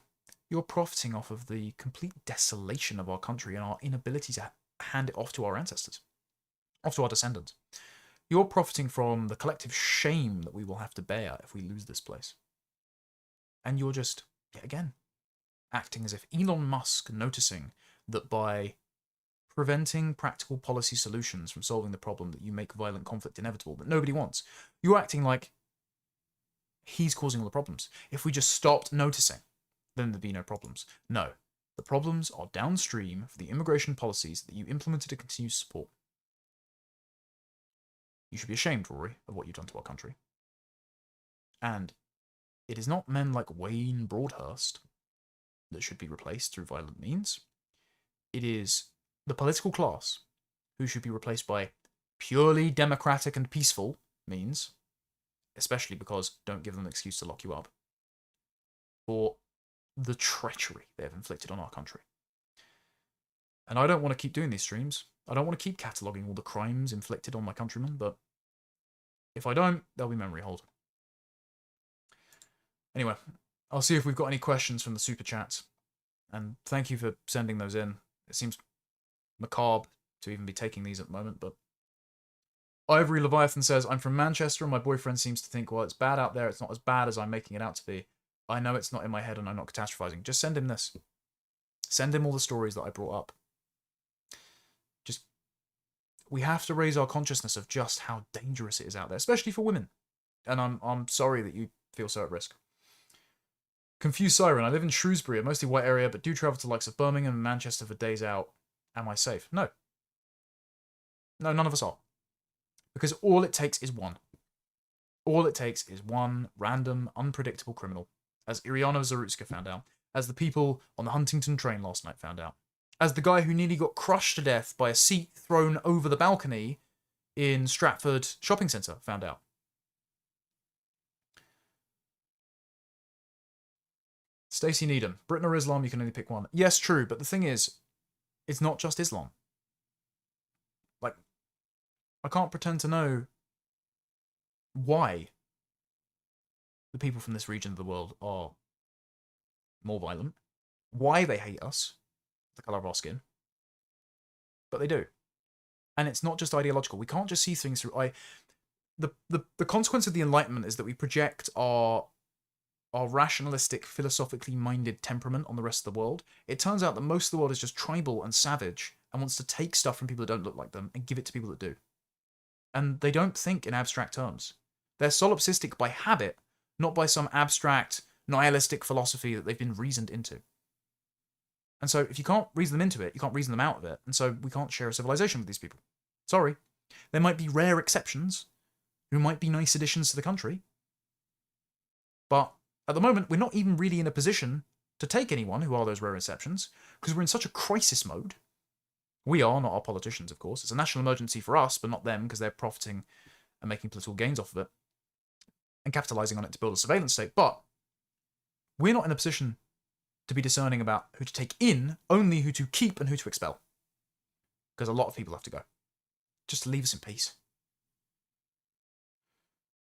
You're profiting off of the complete desolation of our country and our inability to hand it off to our ancestors, off to our descendants. You're profiting from the collective shame that we will have to bear if we lose this place. And you're just, yet again, acting as if Elon Musk noticing that by preventing practical policy solutions from solving the problem that you make violent conflict inevitable that nobody wants, you're acting like he's causing all the problems. If we just stopped noticing, then there'd be no problems. No. The problems are downstream for the immigration policies that you implemented and continue to support. You should be ashamed, Rory, of what you've done to our country. And it is not men like Wayne Broadhurst that should be replaced through violent means. It is the political class who should be replaced by purely democratic and peaceful means, especially because don't give them an excuse to lock you up, for the treachery they have inflicted on our country. And I don't want to keep doing these streams. I don't want to keep cataloguing all the crimes inflicted on my countrymen, but if I don't, they'll be memory hold. Anyway, I'll see if we've got any questions from the super chats. And thank you for sending those in. It seems macabre to even be taking these at the moment, but Ivory Leviathan says, I'm from Manchester and my boyfriend seems to think, well, it's bad out there. It's not as bad as I'm making it out to be. I know it's not in my head and I'm not catastrophizing. Just send him this. Send him all the stories that I brought up. Just, we have to raise our consciousness of just how dangerous it is out there, especially for women. And I'm sorry that you feel so at risk. Confused Siren, I live in Shrewsbury, a mostly white area, but do travel to the likes of Birmingham and Manchester for days out. Am I safe? No. No, none of us are. Because all it takes is one. All it takes is one random, unpredictable criminal, as Iriana Zarutska found out, as the people on the Huntingdon train last night found out, as the guy who nearly got crushed to death by a seat thrown over the balcony in Stratford shopping centre found out. Stacey Needham, Britain or Islam, you can only pick one. Yes, true, but the thing is, it's not just Islam. Like, I can't pretend to know why the people from this region of the world are more violent, why they hate us, the colour of our skin, but they do. And it's not just ideological. We can't just see things through... The consequence of the Enlightenment is that we project our rationalistic, philosophically minded temperament on the rest of the world. It turns out that most of the world is just tribal and savage and wants to take stuff from people that don't look like them and give it to people that do. And they don't think in abstract terms. They're solipsistic by habit, not by some abstract, nihilistic philosophy that they've been reasoned into. And so if you can't reason them into it, you can't reason them out of it. And so we can't share a civilization with these people. Sorry. There might be rare exceptions who might be nice additions to the country. But at the moment, we're not even really in a position to take anyone who are those rare exceptions, because we're in such a crisis mode. We are, not our politicians, of course. It's a national emergency for us, but not them, because they're profiting and making political gains off of it and capitalizing on it to build a surveillance state. But we're not in a position to be discerning about who to take in, only who to keep and who to expel. Because a lot of people have to go. Just to leave us in peace.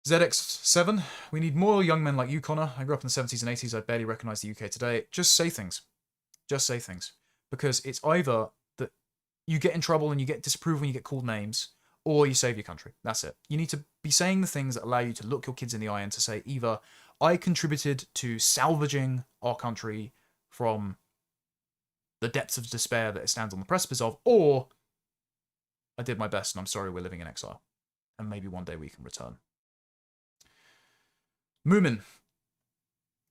ZX7, we need more young men like you, Connor. I grew up in the 70s and 80s. I barely recognise the UK today. Just say things. Just say things. Because it's either that you get in trouble and you get disapproved when you get called names, or you save your country. That's it. You need to be saying the things that allow you to look your kids in the eye and to say, either I contributed to salvaging our country from the depths of despair that it stands on the precipice of, or I did my best and I'm sorry we're living in exile. And maybe one day we can return. Moomin.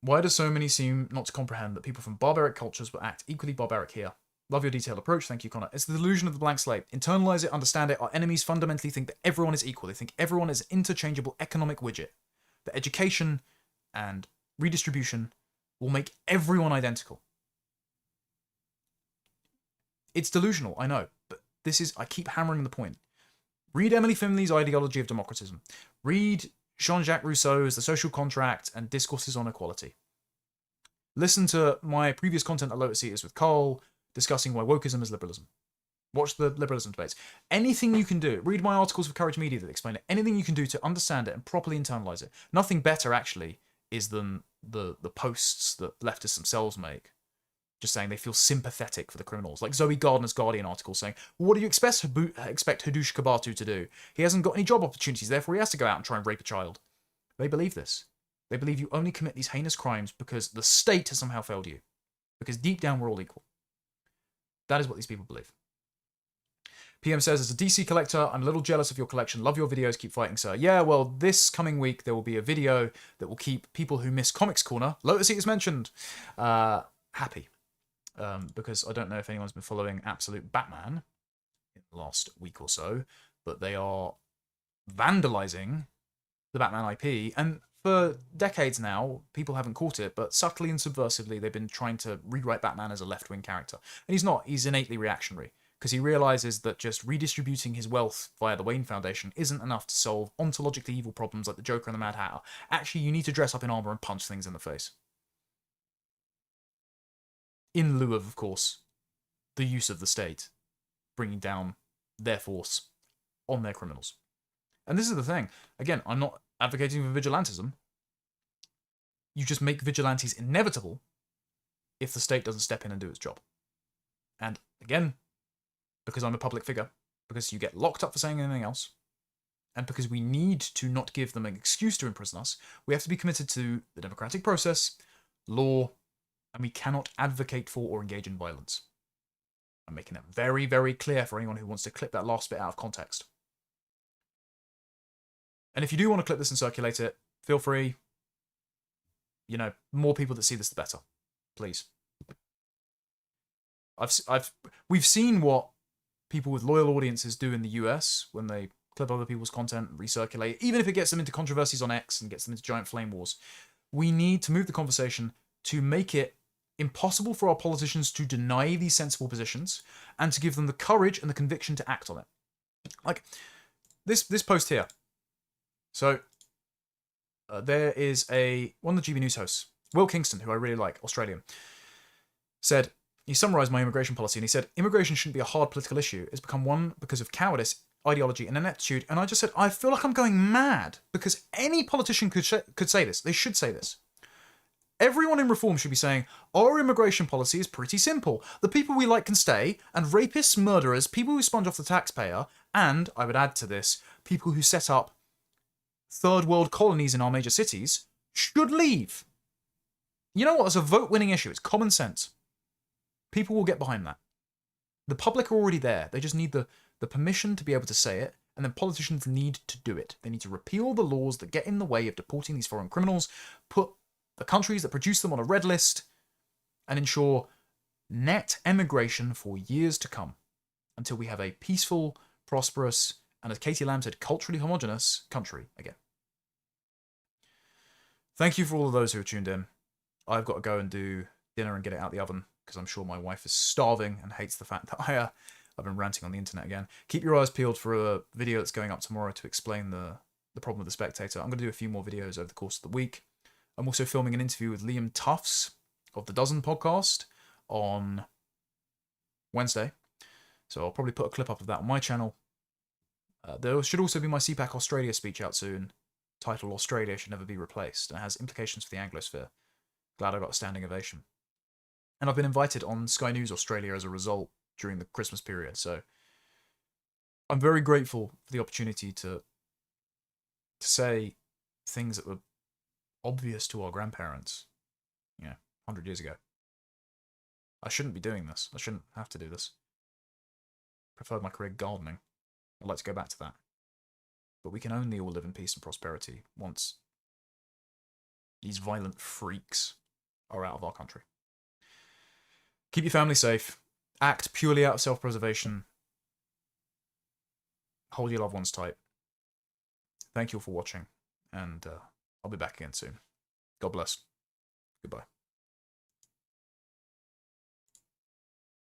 Why do so many seem not to comprehend that people from barbaric cultures will act equally barbaric here? Love your detailed approach. Thank you, Connor. It's the delusion of the blank slate. Internalize it, understand it. Our enemies fundamentally think that everyone is equal. They think everyone is an interchangeable economic widget. That education and redistribution will make everyone identical. It's delusional, I know. But this is, I keep hammering the point. Read Emily Finley's Ideology of Democratism. Read Jean-Jacques Rousseau's The Social Contract and Discourses on Equality. Listen to my previous content at Lotus Eaters with Cole, discussing why wokeism is liberalism. Watch the liberalism debates. Anything you can do, read my articles for Courage Media that explain it. Anything you can do to understand it and properly internalize it. Nothing better, actually, is than the posts that leftists themselves make. Just saying they feel sympathetic for the criminals. Like Zoe Gardner's Guardian article saying, well, what do you expect Hadush Kabatu to do? He hasn't got any job opportunities, therefore he has to go out and try and rape a child. They believe this. They believe you only commit these heinous crimes because the state has somehow failed you. Because deep down we're all equal. That is what these people believe. PM says, as a DC collector, I'm a little jealous of your collection. Love your videos. Keep fighting, sir. Yeah, well, this coming week there will be a video that will keep people who miss Comics Corner, Lotus Eaters mentioned, happy. because I don't know if anyone's been following Absolute Batman in the last week or so, but they are vandalizing the Batman IP, and for decades now, people haven't caught it, but subtly and subversively, they've been trying to rewrite Batman as a left-wing character. And he's not, he's innately reactionary, because he realizes that just redistributing his wealth via the Wayne Foundation isn't enough to solve ontologically evil problems like the Joker and the Mad Hatter. Actually, you need to dress up in armor and punch things in the face. In lieu of course, the use of the state, bringing down their force on their criminals. And this is the thing. Again, I'm not advocating for vigilantism. You just make vigilantes inevitable if the state doesn't step in and do its job. And again, because I'm a public figure, because you get locked up for saying anything else, and because we need to not give them an excuse to imprison us, we have to be committed to the democratic process, law, and we cannot advocate for or engage in violence. I'm making that very, very clear for anyone who wants to clip that last bit out of context. And if you do want to clip this and circulate it, feel free. You know, more people that see this, the better. Please. We've seen what people with loyal audiences do in the US when they clip other people's content and recirculate, even if it gets them into controversies on X and gets them into giant flame wars. We need to move the conversation to make it impossible for our politicians to deny these sensible positions and to give them the courage and the conviction to act on it. Like this post here. So there is one of the GB News hosts, Will Kingston, who I really like, Australian, said, he summarised my immigration policy and he said, immigration shouldn't be a hard political issue. It's become one because of cowardice, ideology and ineptitude. And I just said, I feel like I'm going mad because any politician could say this. They should say this. Everyone in reform should be saying, our immigration policy is pretty simple. The people we like can stay, and rapists, murderers, people who sponge off the taxpayer, and, I would add to this, people who set up third world colonies in our major cities should leave. You know what? It's a vote-winning issue. It's common sense. People will get behind that. The public are already there. They just need the permission to be able to say it, and then politicians need to do it. They need to repeal the laws that get in the way of deporting these foreign criminals, put the countries that produce them on a red list, and ensure net emigration for years to come until we have a peaceful, prosperous, and as Katie Lamb said, culturally homogenous country again. Thank you for all of those who have tuned in. I've got to go and do dinner and get it out the oven because I'm sure my wife is starving and hates the fact that I've been ranting on the internet again. Keep your eyes peeled for a video that's going up tomorrow to explain the problem with The Spectator. I'm going to do a few more videos over the course of the week. I'm also filming an interview with Liam Tufts of the Dozen podcast on Wednesday. So I'll probably put a clip up of that on my channel. There should also be my CPAC Australia speech out soon, titled Australia Should Never Be Replaced, and it has implications for the Anglosphere. Glad I got a standing ovation. And I've been invited on Sky News Australia as a result during the Christmas period, so I'm very grateful for the opportunity to say things that were obvious to our grandparents, 100 years ago. I shouldn't be doing this. I shouldn't have to do this. Preferred my career gardening. I'd like to go back to that. But we can only all live in peace and prosperity once these violent freaks are out of our country. Keep your family safe. Act purely out of self-preservation. Hold your loved ones tight. Thank you all for watching, and I'll be back again soon. God bless. Goodbye.